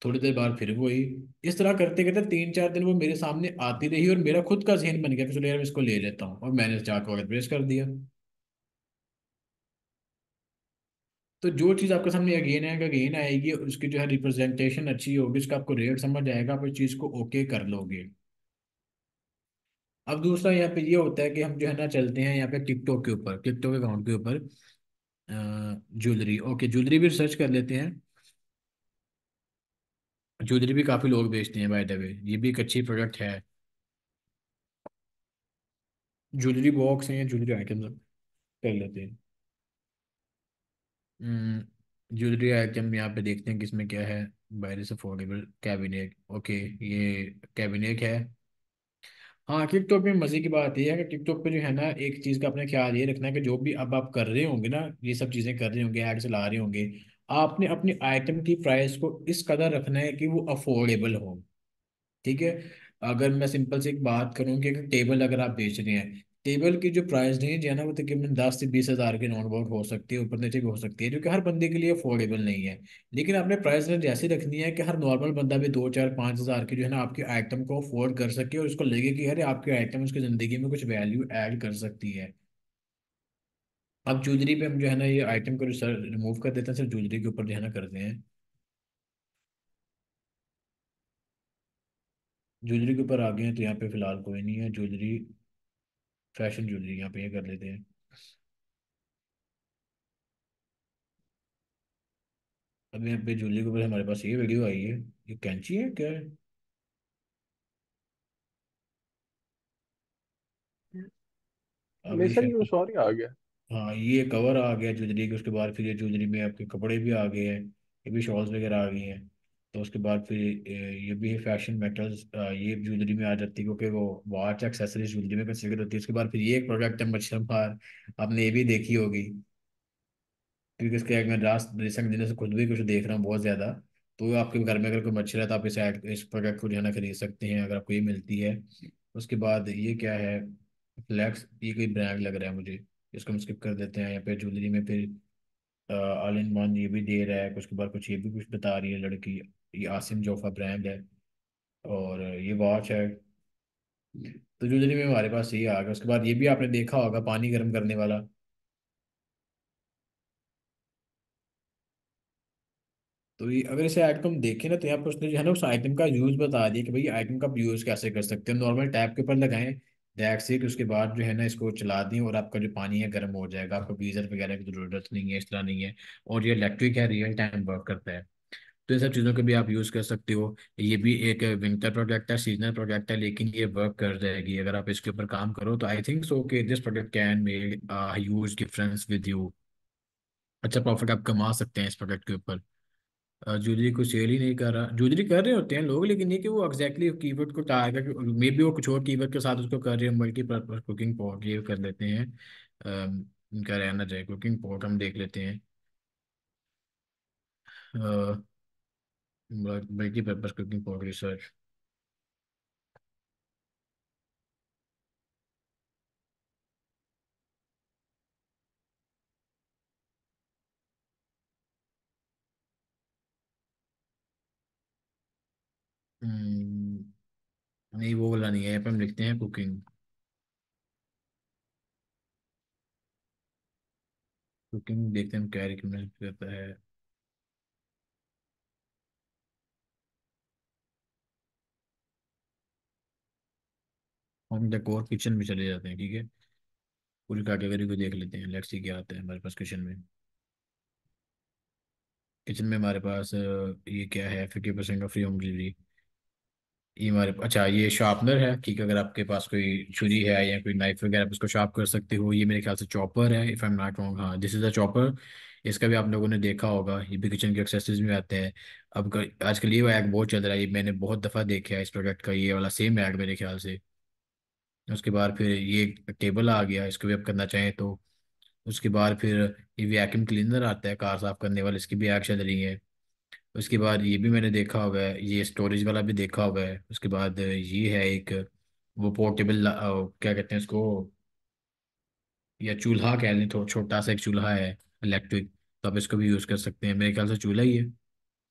थोड़ी देर बाद फिर वो ही, इस तरह करते करते 3 4 दिन वो मेरे सामने आती रही और मेरा खुद का जहन बन गया कि चलो यार मैं इसको ले लेता हूँ, और मैंने जाकर ऑर्डर प्लेस कर दिया। तो जो चीज़ आपके सामने अगेन आएगा अगेन आएगी, और उसकी जो है रिप्रेजेंटेशन अच्छी होगी, उसका आपको रेट समझ आएगा, आप इस चीज़ को ओके कर लोगे। अब दूसरा यहाँ पे ये होता है कि हम जो है ना चलते हैं यहाँ पे टिकटॉक के ऊपर, टिकटॉक अकाउंट के ऊपर। ज्वेलरी, ओके ज्वेलरी भी रिसर्च कर लेते हैं। ज्वेलरी भी काफ़ी लोग बेचते हैं बाय द वे, ये भी एक अच्छी प्रोडक्ट है। ज्वेलरी बॉक्स है या ज्वेलरी आइटम कर लेते हैं। ज्वेलरी आइटम यहाँ पे देखते हैं किसमें क्या है। बायरे से अफोर्डेबल कैबिनेट, ओके ये कैबिनेट है। हाँ टिकटॉक में मज़े की बात यह है कि टिकटॉक पे जो है ना एक चीज़ का अपने ख्याल ये रखना है कि जो भी अब आप कर रहे होंगे ना, ये सब चीज़ें कर रहे होंगे, ऐड चला रहे होंगे, आपने अपनी आइटम की प्राइस को इस कदर रखना है कि वो अफोर्डेबल हो, ठीक है। अगर मैं सिंपल से एक बात करूं कि अगर टेबल अगर आप बेच रहे हैं, टेबल की जो प्राइस रेंज है ना वो तकरीबन 10 से 20 हज़ार के नॉन अबाउट हो सकती है, ऊपर नीचे भी हो सकती है, जो कि हर बंदे के लिए अफोर्डेबल नहीं है। लेकिन आपने प्राइस रेंज ऐसी रखनी है कि हर नॉर्मल बंदा भी 2 4 5 हज़ार की जो है ना आपकी आइटम को अफोर्ड कर सके, और उसको लगे कि यार आपकी आइटम उसकी ज़िंदगी में कुछ वैल्यू ऐड कर सकती है। अब ज्वेलरी पे हम जो है ना ये आइटम को रिमूव कर देते हैं, सिर्फ ज्वेलरी के ऊपर जो है ना करते हैं। ज्वेलरी के ऊपर आ गए हैं तो यहाँ पे फिलहाल कोई नहीं है ज्वेलरी। फैशन ज्वेलरी यहाँ पे ये कर लेते हैं। अब यहाँ पे ज्वेलरी के ऊपर हमारे पास ये वीडियो आई है, ये कैंची है क्या है? अभी हमेशा की शायद, कुछ और ही आ गया। हाँ ये कवर आ गया ज्वेलरी के, उसके बाद फिर ये ज्वेलरी में आपके कपड़े भी आ गए हैं, ये भी शॉल्स वगैरह आ गई हैं। तो उसके बाद फिर ये भी है फैशन मेटल्स, ये ज्वेलरी में आ जाती है क्योंकि वो वॉच एक्सेसरीज ज्वेलरी में कंसिडर होती है। उसके बाद फिर ये एक प्रोडक्ट है मच्छर मार, आपने ये भी देखी होगी, क्योंकि इसके मैं लास्ट रिसेंट दिनों से खुद भी कुछ देख रहा हूँ बहुत ज़्यादा। तो आपके घर में अगर कोई मच्छर है तो आप इस प्रोडक्ट को जो है ना खरीद सकते हैं अगर आपको ये मिलती है। उसके बाद ये क्या है, फ्लैक्स, ये कोई ब्रांड लग रहा है मुझे, इसको हम स्किप कर देते हैं। यहाँ पे ज्वेलरी में फिर ऑल इन वन ये भी दे रहा है, कुछ के बाद कुछ ये भी कुछ बता रही है लड़की। ये आसिम जोफा ब्रांड है, और ये वॉच है। तो ज्वेलरी में हमारे पास ये आ गया। उसके बाद ये भी आपने देखा होगा पानी गर्म करने वाला। तो ये अगर इसे आइटम हम देखें ना, तो यहाँ पर उसने जो है ना उस आइटम का यूज बता दिया कि भाई आइटम का यूज कैसे कर सकते हैं। नॉर्मल टैप के ऊपर लगाएं, दैट्स इट। उसके बाद जो है ना इसको चला दें और आपका जो पानी है गर्म हो जाएगा, आपको गीजर वगैरह की जरूरत नहीं है, इस तरह नहीं है। और ये इलेक्ट्रिक है, रियल टाइम वर्क करता है। तो इन सब चीज़ों को भी आप यूज़ कर सकते हो। ये भी एक विंटर प्रोडक्ट है, सीजनल प्रोडक्ट है, लेकिन ये वर्क कर जाएगी अगर आप इसके ऊपर काम करो। तो आई थिंक सो कि this product can make huge difference with you. अच्छा प्रॉफिट आप कमा सकते हैं इस प्रोडक्ट के ऊपर। ज्वेलरी को सेल ही नहीं कर रहा, ज्वेलरी कर रहे होते हैं लोग, लेकिन ये कि वो एग्जैक्टली कीवर्ड को टारगेट, मे बी वो कुछ और कीवर्ड के साथ उसको कर रहे हैं। मल्टीपर्पज कुकिंग पॉट ये कर लेते हैं। इनका रहना चाहिए कुकिंग पॉट, हम देख लेते हैं। Multipurpose cooking pot research. नहीं वो वाला नहीं है, यहाँ पे हम लिखते हैं कुकिंग। कुकिंग देखते हैं हम क्या रिकमेंड करता है। हम डेकोर किचन में चले जाते हैं, ठीक है। पूरी कैटेगरी को देख लेते हैं, लेट्स सी क्या आता है हमारे पास किचन में। किचन में हमारे पास ये क्या है, 50% ऑफ फ्री होम डिलीवरी। ये हमारे, अच्छा ये शार्पनर है, ठीक है। अगर आपके पास कोई छुरी है या कोई नाइफ वगैरह, आप उसको शार्प कर सकते हो। ये मेरे ख्याल से चॉपर है, if I am not wrong. हाँ, दिस इज़ अ चॉपर। इसका भी आप लोगों ने देखा होगा, ये भी किचन के एक्सेसरीज में आते हैं। आजकल ये ऐड बहुत चल रहा है, ये मैंने बहुत दफ़ा देखा है इस प्रोडक्ट का, ये वाला सेम ऐड मेरे ख्याल से। उसके बाद फिर ये टेबल आ गया, इसको भी आप करना चाहें तो। उसके बाद फिर ये वैक्यूम क्लीनर आता है कार साफ करने वाला, इसकी भी ऐड चल रही है। उसके बाद ये भी मैंने देखा हुआ है, ये स्टोरेज वाला भी देखा हुआ है। उसके बाद ये है एक, वो पोर्टेबल क्या कहते हैं उसको, या चूल्हा कह लें, तो छोटा सा एक चूल्हा है इलेक्ट्रिक। तो आप इसको भी यूज़ कर सकते हैं, मेरे ख्याल से चूल्हा ही है।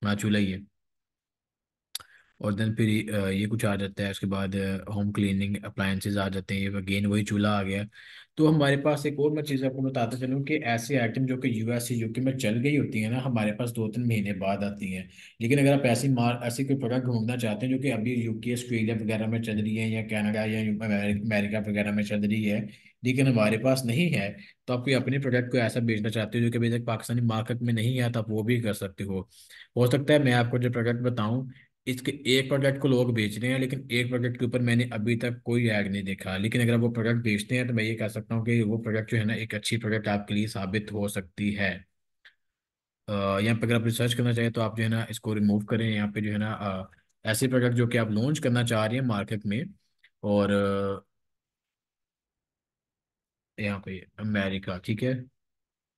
हाँ चूल्हा ही है। और देन फिर ये कुछ आ जाता है। उसके बाद होम क्लीनिंग अप्लायंसेज आ जाते हैं, ये अगेन वही चूल्हा आ गया। तो हमारे पास एक और मैं चीज़ आपको बताता चलूँ कि ऐसे आइटम जो कि यूएस से यूके में चल गई होती है ना, हमारे पास 2-3 महीने बाद आती हैं। लेकिन अगर आप ऐसी कोई प्रोडक्ट ढूंढना चाहते हैं जो कि अभी यूके ऑस्ट्रेलिया वगैरह में चल रही है, या कनाडा या अमेरिका वगैरह में चल रही है, लेकिन हमारे पास नहीं है, तो आप कोई अपने प्रोडक्ट को ऐसा बेचना चाहते हो जो कि अभी तक पाकिस्तानी मार्केट में नहीं है, तो आप वो भी कर सकते हो सकता है मैं आपको जो प्रोडक्ट बताऊं, इसके एक प्रोडक्ट को लोग बेच रहे हैं, लेकिन एक प्रोडक्ट के ऊपर मैंने अभी तक कोई ऐड नहीं देखा। लेकिन अगर वो प्रोडक्ट बेचते हैं तो मैं ये कह सकता हूँ कि वो प्रोडक्ट जो है ना एक अच्छी प्रोडक्ट आपके लिए साबित हो सकती है। यहाँ पे अगर आप रिसर्च करना चाहें तो आप जो है ना इसको रिमूव करें। यहाँ पे जो है ना ऐसे प्रोडक्ट जो कि आप लॉन्च करना चाह रहे हैं मार्केट में। और यहाँ पे अमेरिका, ठीक है।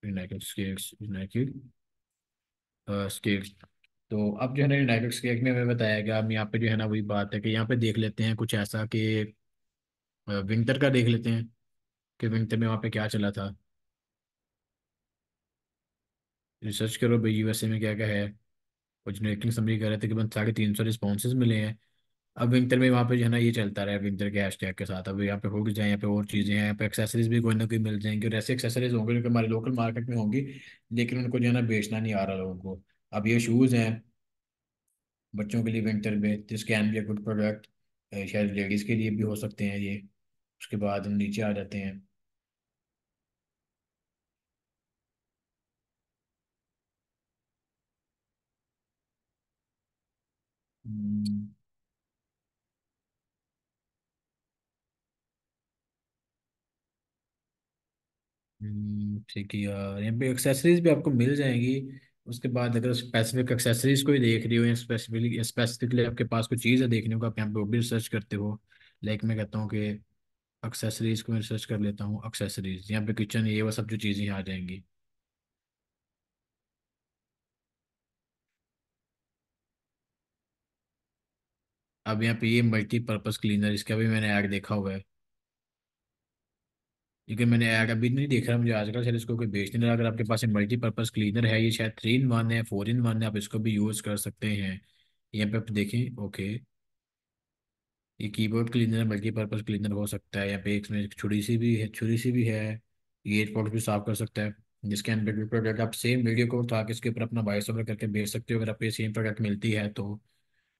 United states, United states. तो अब जो है ना यूनाइटेड स्टेट में हमें बताया गया, हम यहाँ पे जो है ना वही बात है कि यहाँ पे देख लेते हैं कुछ ऐसा कि विंटर का देख लेते हैं कि विंटर में वहाँ पे क्या चला था। रिसर्च करो भाई यूएसए में क्या क्या है। कुछ रेटिंग समरी कर रहे थे कि बस 350 रिस्पॉन्सेज मिले हैं। अब विंटर में वहाँ पे जो है ना ये चलता रहा है विंटर के हैशटैग के साथ। अब यहाँ पे हो जाए, यहाँ पे और चीज़ें हैं, यहाँ पे एक्सेसरीज भी कोई ना कोई मिल जाएंगी, और ऐसे एक्सेसरीज होंगे जो कि हमारे लोकल मार्केट में होंगी, लेकिन उनको जो है ना बेचना नहीं आ रहा लोगों को। अब ये शूज़ हैं बच्चों के लिए विंटर में, this can be a good product. शायद लेडीज़ के लिए भी हो सकते हैं ये। उसके बाद हम नीचे आ जाते हैं। हम्म, ठीक है यार, यहाँ पे एक्सेसरीज भी आपको मिल जाएंगी। उसके बाद अगर स्पेसिफिक एक्सेसरीज को ही देख रही हो, या स्पेसिफिकली आपके पास कोई चीज़ है देखने को, आप यहाँ पे वो भी रिसर्च करते हो। लाइक मैं कहता हूँ कि एक्सेसरीज को मैं रिसर्च कर लेता हूँ। एक्सेसरीज यहाँ पे किचन, ये वो सब जो चीज़ें आ जाएंगी। अब यहाँ पे ये मल्टीपर्पज़ क्लीनर, इसका भी मैंने ऐड देखा हुआ है। लेकिन मैंने ऐड अभी नहीं देख रहा, मुझे आजकल शायद इसको कोई बेच नहीं रहा। अगर आपके पास मल्टीपर्पज़ क्लीनर है, ये शायद 3 in 1 है, 4 in 1 है, आप इसको भी यूज़ कर सकते हैं। यहाँ पे आप देखें, ओके। ये कीबोर्ड क्लीनर मल्टीपर्पज़ क्लीनर हो सकता है। यहाँ पे एक इसमें एक छुरी सी भी है, छुरी सी भी है। ये एयरपोर्ट भी साफ कर सकता है। जिसके अंदर भी प्रोडक्ट आप सेम वीडियो को उठा के इसके ऊपर अपना वॉइस ओवर करके भेज सकते हो अगर आपको ये सेम प्रोडक्ट मिलती है तो।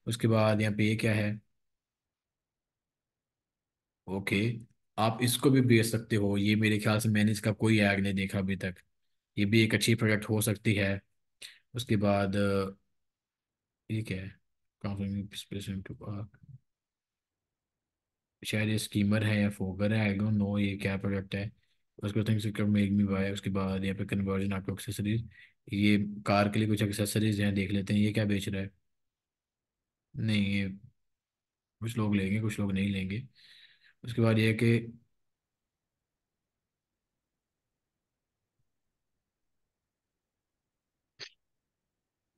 उसके बाद यहाँ पे ये क्या है, ओके, आप इसको भी भेज सकते हो। ये मेरे ख्याल से मैंने इसका कोई ऐड नहीं देखा अभी तक। ये भी एक अच्छी प्रोडक्ट हो सकती है। उसके बाद ये क्या है, शायद ये स्कीमर है या फोगर है, आई डोंट नो ये क्या प्रोडक्ट है। उसके बाद थिंग्स मेक मी बाय। उसके बाद यहाँ पे कन्वर्जन आपको एक्सेसरीज, ये कार के लिए कुछ एक्सेसरीज हैं, देख लेते हैं ये क्या बेच रहा है। नहीं ये कुछ लोग लेंगे कुछ लोग नहीं लेंगे। उसके बाद ये है कि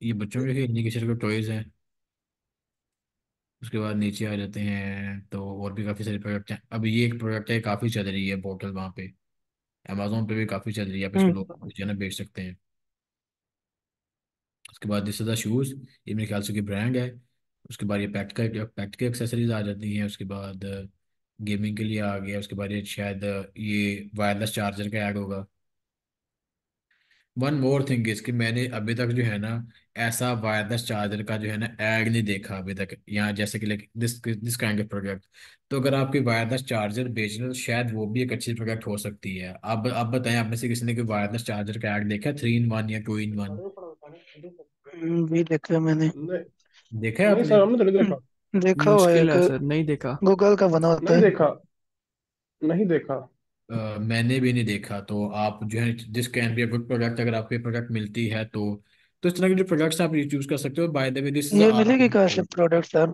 ये बच्चों के खेलने के सिर्फ टॉयज़ हैं। उसके बाद नीचे आ जाते हैं तो और भी काफ़ी सारे प्रोडक्ट हैं। अब ये एक प्रोडक्ट है काफ़ी चल रही है बोतल वहाँ पे, अमेजोन पे भी काफ़ी चल रही है, आप इसको लोग हम्म। जो है ना बेच सकते हैं। उसके बाद दिस इज द शूज़, ये मेरे ख्याल से की ब्रांड है। उसके बाद ये पैक्ट के एक्सेसरीज आ जाती हैं। उसके बाद गेमिंग के लिए आ गया। उसके बाद ये शायद ये वायरलेस चार्जर का ऐड होगा। वन मोर थिंग इसकी, मैंने अभी तक जो है ना ऐसा वायरलेस चार्जर का जो है ना ऐड नहीं देखा अभी तक यहाँ, जैसे कि like this this kind of product. तो अगर आपकी वायरलेस चार्जर बेच रहे हो तो शायद वो भी एक अच्छी प्रोडक्ट हो सकती है। आप बताएं, आप में से किसी ने कोई वायरलेस चार्जर का ऐड देखा, 3 in 1 या 2 in 1? भी देखा मैंने। नहीं। देखा है नहीं आपने? सर, हमने थोड़ी देखा। देखा हुआ है मुश्किल एक, है सर, नहीं देखा। गूगल का बना होता नहीं है। देखा। नहीं देखा। मैंने भी नहीं देखा। तो आप जो है this can be a good product, अगर आपको प्रोडक्ट मिलती है तो इस तरह के जो प्रोडक्ट्स आप यूज कर सकते हो। By the way this is ये मिलेगी कहाँ से आर, प्रोडक्ट सर?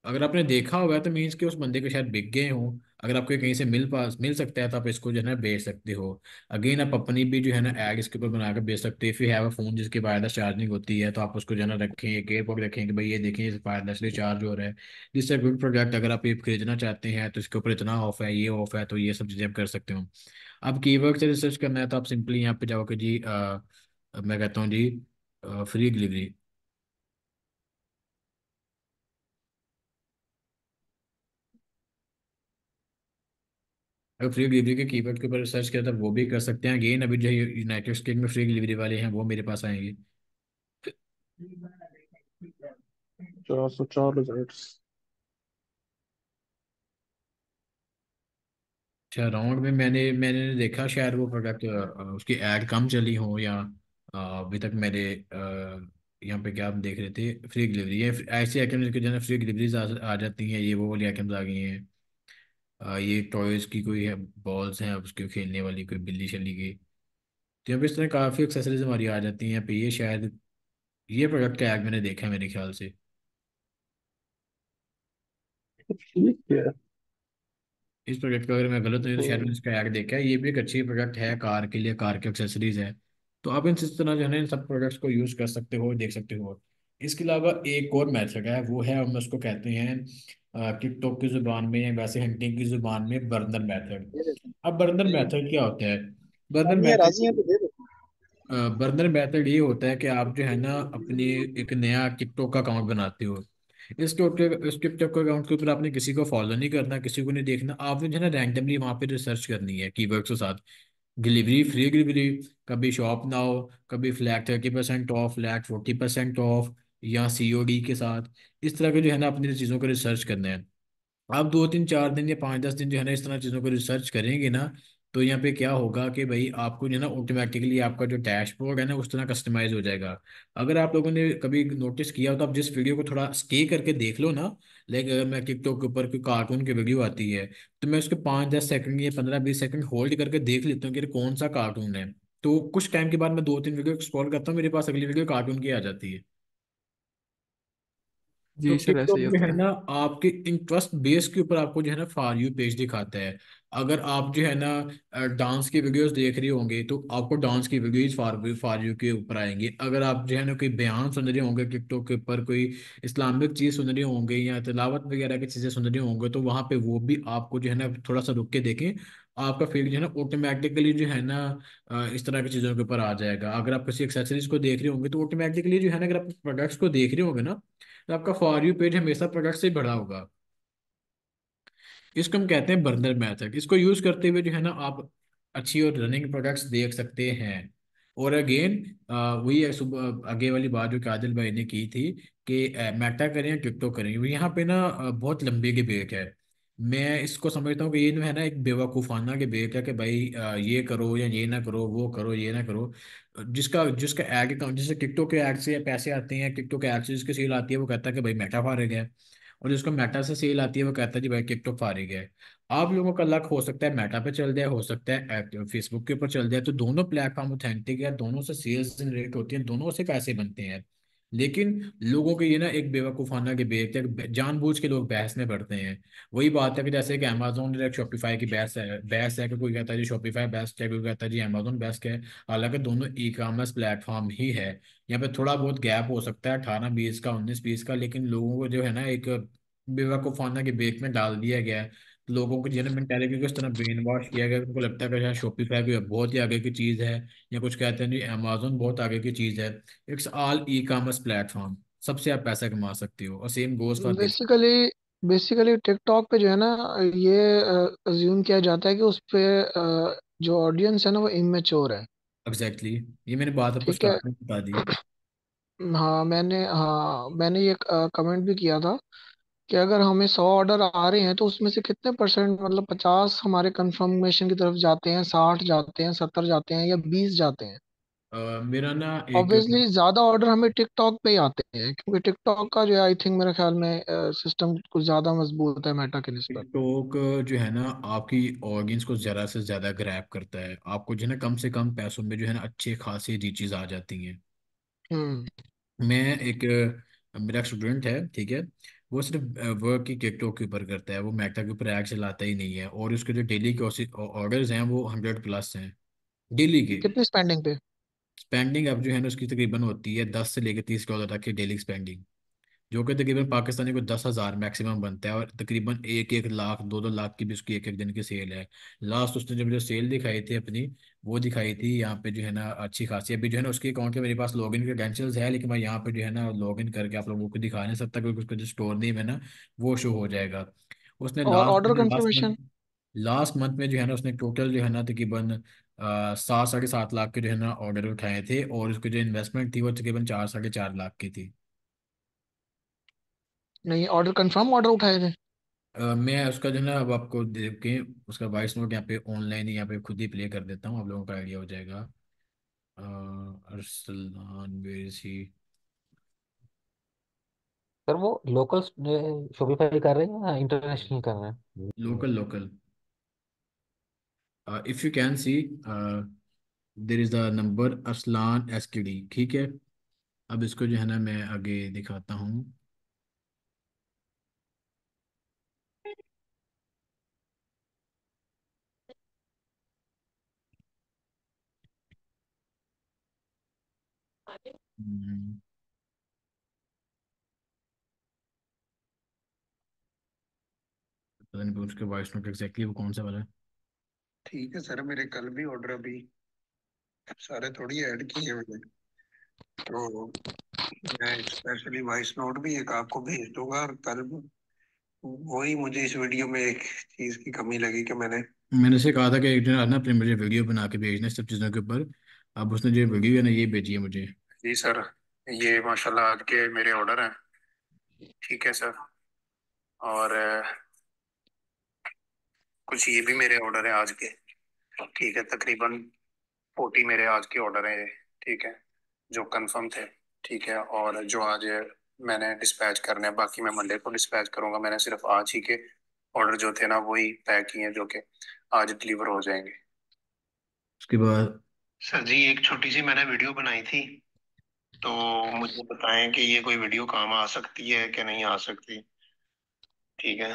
अगर आपने देखा होगा तो मीन्स कि उस बंदे के शायद बिक गए हों। अगर आपको ये कहीं से मिल सकता है तो आप इसको जो है ना बेच सकते हो। अगेन आप अपनी भी जो है ना ऐड इसके ऊपर बना कर बेच सकते हो। If you have a phone जिसकी वायरलेस चार्जिंग होती है तो आप उसको जो है ना रखें, एक एयरपोर्ट रखें कि भाई ये देखें ये वायरलेसली चार्ज हो रहा है। दिस गुड प्रोडक्ट, अगर आप ये खरीदना चाहते हैं तो इसके ऊपर इतना ऑफ है, ये ऑफ है, तो ये सब चीज़ें आप कर सकते हो। आप कीवर्ड से रिसर्च करना है तो आप सिंपली यहाँ पे जाओगे जी, मैं कहता हूँ जी फ्री डिलीवरी। अगर फ्री डिलीवरी के कीवर्ड के ऊपर सर्च किया तो वो भी कर सकते हैं। अगेन अभी जो यूनाइटेड स्टेट में फ्री डिलीवरी वाले हैं वो मेरे पास आएंगे। 404 रिजल्ट। अच्छा, राउंड में मैंने देखा शायद वो प्रोडक्ट उसकी ऐड कम चली हो या अभी तक मेरे यहाँ पे क्या आप देख रहे थे, फ्री डिलीवरी है ऐसे आइटम जिनके जो है फ्री डिलीवरीज आ जाती हैं, ये वो वाली आइटम्स आ गई हैं। ये टॉयज़ की कोई है, बॉल्स हैं उसके खेलने वाली, कोई बिल्ली शल्ली की। तो यहाँ पे इस तरह काफ़ी एक्सेसरीज हमारी आ जाती हैं यहाँ पे। ये शायद ये प्रोडक्ट का ऐड मैंने देखा है मेरे ख्याल से। ठीक है। इस प्रोडक्ट का अगर मैं गलत नहीं हूँ तो शायद मैंने हम्म। इसका ऐड देखा है। ये भी एक अच्छी प्रोडक्ट है कार के लिए, कार के एक्सेसरीज है। तो आप इस तरह जो है ना इन सब प्रोडक्ट्स को यूज़ कर सकते हो, देख सकते हो। इसके अलावा एक और मेथड है, वो है हम उसको कहते हैं टिकटॉक की ज़ुबान में या वैसे हंटिंग की ज़ुबान में बर्नर मेथड। अब बर्नर मेथड क्या होता है? बर्नर राजी है, मेथड राजी है तो दे दो। बर्नर मेथड ये होता है कि आप जो है ना अपनी एक नया टिकटॉक का अकाउंट बनाते हो। इस टिकटॉक अकाउंट के ऊपर आपने किसी को फॉलो नहीं करना, किसी को नहीं देखना, आपने जो है ना रैंडमली वहाँ पे रिसर्च करनी है कीवर्ड्स के साथ। डिलीवरी, फ्री डिलीवरी, कभी शॉप नाउ, कभी फ्लैट 30% ऑफ, फ्लैट 40% ऑफ, या COD के साथ। इस तरह के जो है ना अपनी चीज़ों को रिसर्च करना है। आप 2 3 4 दिन या 5 10 दिन जो है ना इस तरह चीज़ों को रिसर्च करेंगे ना, तो यहाँ पे क्या होगा कि भाई आपको जो है ना ऑटोमेटिकली आपका जो डैशबोर्ड है ना उस तरह कस्टमाइज हो जाएगा। अगर आप लोगों ने कभी नोटिस किया हो तो आप जिस वीडियो को थोड़ा स्टे करके देख लो ना, लाइक अगर मैं टिकटॉक के ऊपर कोई कार्टून की वीडियो आती है तो मैं उसके 5 10 सेकंड या 15 20 सेकंड होल्ड करके देख लेता हूँ कि ये कौन सा कार्टून है। तो कुछ टाइम के बाद मैं 2 3 वीडियो स्क्रॉल करता हूँ, मेरे पास अगली वीडियो कार्टून की आ जाती है। तो जी सर, ऐसा टिकटॉक ही जो होता है है। ना आपके इंटरेस्ट बेस के ऊपर आपको जो है ना फॉर यू पेज दिखाता है। अगर आप जो है ना डांस की वीडियोस देख रहे होंगे तो आपको डांस की वीडियोस फॉर यू के ऊपर आएंगे। अगर आप जो है ना कोई बयान सुन रहे होंगे टिकटॉक के ऊपर, कोई इस्लामिक चीज़ सुन रहे होंगे या तिलावत वगैरह की चीज़ें सुन रहे होंगे, तो वहाँ पे वो भी आपको जो है ना थोड़ा सा रुक के देखें, आपका फीड जो है ना ऑटोमेटिकली जो है ना इस तरह की चीज़ों के ऊपर आ जाएगा। अगर आप किसी एक्सेसरीज को देख रहे होंगे तो ऑटोमेटिकली जो है ना, अगर आप प्रोडक्ट्स को देख रहे होंगे ना तो आपका फॉर यू पेज हमेशा प्रोडक्ट से ही भरा होगा। इसको हम कहते हैं बर्नर मेथड। इसको यूज करते हुए जो है ना आप अच्छी और रनिंग प्रोडक्ट्स देख सकते हैं। और अगेन वही सुबह आगे वाली बात जो कादिल भाई ने की थी कि मेटा करें या क्रिप्टो करें, यहाँ पे ना बहुत लंबी डिबेट है। मैं इसको समझता हूँ कि ये जो है ना एक बेवकूफ़ाना डिबेट है कि भाई ये करो या ये ना करो, वो करो ये ना करो। जिसका जिसका एड अकाउंट, जैसे टिकटॉक के एड से पैसे आते हैं, टिकटॉक के एड से जिसकी सेल आती है वो कहता है कि भाई मेटा फाड़ गया। और जिसको मेटा से सेल आती है वो कहता है जी भाई टिकटॉक फाड़ गया। आप लोगों का लक हो सकता है मेटा पे चल जाए, हो सकता है फेसबुक के ऊपर चल जाए, तो दोनों प्लेटफॉर्म ऑथेंटिक है, दोनों से सेल्स जनरेट होती हैं, दोनों से पैसे बनते हैं। लेकिन लोगों के ये ना एक बेवकूफ़ाना के बेच है, जानबूझ के लोग बहस में पड़ते हैं। वही बात है कि जैसे कि अमेजोन और शॉपिफाई की बहस है कि कोई कहता है जी शॉपिफाई बेस्ट है, कोई कहता है जी अमेजोन बेस्ट है। हालांकि दोनों ई कॉमर्स प्लेटफॉर्म ही है। यहाँ पे थोड़ा बहुत गैप हो सकता है 18-20 का, 19-20 का, लेकिन लोगों को जो है ना एक बेवकूफ़ाना के बेच में डाल दिया गया है। लोगों को जनरल मेंटालिटी को इस तरह ब्रेन वॉश किया गया कि उनको लगता है कि शायद शॉपिफाई कोई बहुत ही आगे की चीज़ है, या कुछ कहते हैं जी अमेजोन बहुत आगे की चीज़ है। It's all e commerce platform, सबसे आप पैसा कमा सकते हो, और same goes for this. Basically basically TikTok पे जो है ना, ये अज्यूम किया जाता है कि उस पे जो ऑडियंस है ना वो इमेच्योर है। एग्जैक्टली ये मैंने बात आपको ठीक है। स्टार्ट में बता दी। हाँ मैंने ये कमेंट भी किया था कि अगर हमें 100 ऑर्डर आ रहे हैं तो उसमें से कितने परसेंट, मतलब 50 हमारे कंफर्मेशन की तरफ जाते हैं, 60 जाते हैं, 70 जाते हैं, या 20 जाते हैं। मेरा ना एक ऑब्वियसली ज्यादा ऑर्डर हमें टिकटॉक पे ही आते हैं, क्योंकि टिकटॉक का जो है आई थिंक मेरे ख्याल में सिस्टम कुछ ज्यादा मजबूत है मेटा के निस्बत। टिकटॉक जो है ना आपकी ऑडियंस को ज़्यादा से ज़्यादा ग्रैब करता है, आपको जो है ना कम से कम पैसों में जो है ना अच्छे खासे रीचेज आ जाती हैं। हम्म। मैं एक मेरा स्टूडेंट है, ठीक है। वो सिर्फ वर्क की टिकटॉक के ऊपर करता है, वो मेटा के ऊपर ऐड चलाता ही नहीं है, और उसके जो डेली के ऑर्डर्स हैं वो 100+ हैं डेली के। कितनी स्पेंडिंग पे? स्पेंडिंग अब जो है ना उसकी तकरीबन होती है $10 से लेकर $30 तक की डेली स्पेंडिंग, जो कि तकरीबन पाकिस्तानी को 10,000 मैक्सिमम बनता है, और तकरीबन 1-1 लाख 2-2 लाख की भी उसकी एक एक दिन की सेल है। लास्ट उसने जब जो सेल दिखाई थी अपनी, वो दिखाई थी यहाँ पे जो है ना अच्छी खासी। अभी जो है ना उसके अकाउंट के मेरे पास लॉगिन क्रेडेंशियल्स है, लेकिन मैं यहाँ पे जो है ना लॉगिन करके आप लोगों को दिखा नहीं सकता, क्योंकि उसका जो स्टोर नेम है ना वो शो हो जाएगा। उसने और last order last confirmation? Month last month में जो है ना उसने टोटल जो है ना तकरीबन 7-7.5 लाख के जो है ना ऑर्डर उठाए थे, और उसकी जो इन्वेस्टमेंट थी वो तकरीबन 4-4.5 लाख की थी। नहीं, ऑर्डर कंफर्म ऑर्डर उठाए थे? मैं उसका जो है ना अब आपको देख के उसका वॉइस नोट यहाँ पे ऑनलाइन ही यहाँ पे खुद ही प्ले कर देता हूँ, आप लोगों का आइडिया हो जाएगा। अरसलान वेसी। सर वो लोकल शॉपिफाई कर रहे हैं या इंटरनेशनल कर रहे हैं? Local local. If you can see there is the number Arsalan SKD, ठीक है। अब इसको जो है ना मैं आगे दिखाता हूँ। हम्म, पता नहीं उसके वॉइस नोट एग्जैक्टली वो कौन सा वाला है। ठीक है सर, मेरे कल भी ऑर्डर अभी सारे थोड़ी ऐड किए हैं मैंने, तो मैं स्पेशली वॉइस नोट भी एक आपको भेज दूंगा। और कल वही मुझे इस वीडियो में एक चीज की कमी लगी कि मैंने। मैंने से कहा था कि एक दिन आज ना अपने मुझे वीडियो बना के भेजना है सब चीज़ों के ऊपर। अब उसने जो वीडियो है ना ये भेजी है मुझे। जी सर, ये माशाल्लाह आज के मेरे ऑर्डर हैं। ठीक है सर। और कुछ ये भी मेरे ऑर्डर हैं आज के। ठीक है, तकरीबन 40 मेरे आज के ऑर्डर हैं ये। ठीक है, जो कंफर्म थे। ठीक है, और जो आज मैंने डिस्पैच करने हैं, बाकी मैं मंडे को डिस्पैच करूंगा। मैंने सिर्फ आज ही के ऑर्डर जो थे ना वही पैक किए हैं, जो कि आज डिलीवर हो जाएंगे। उसके बाद सर जी, एक छोटी सी मैंने वीडियो बनाई थी, तो मुझे बताएं कि ये कोई वीडियो काम आ सकती है कि नहीं आ सकती। ठीक है,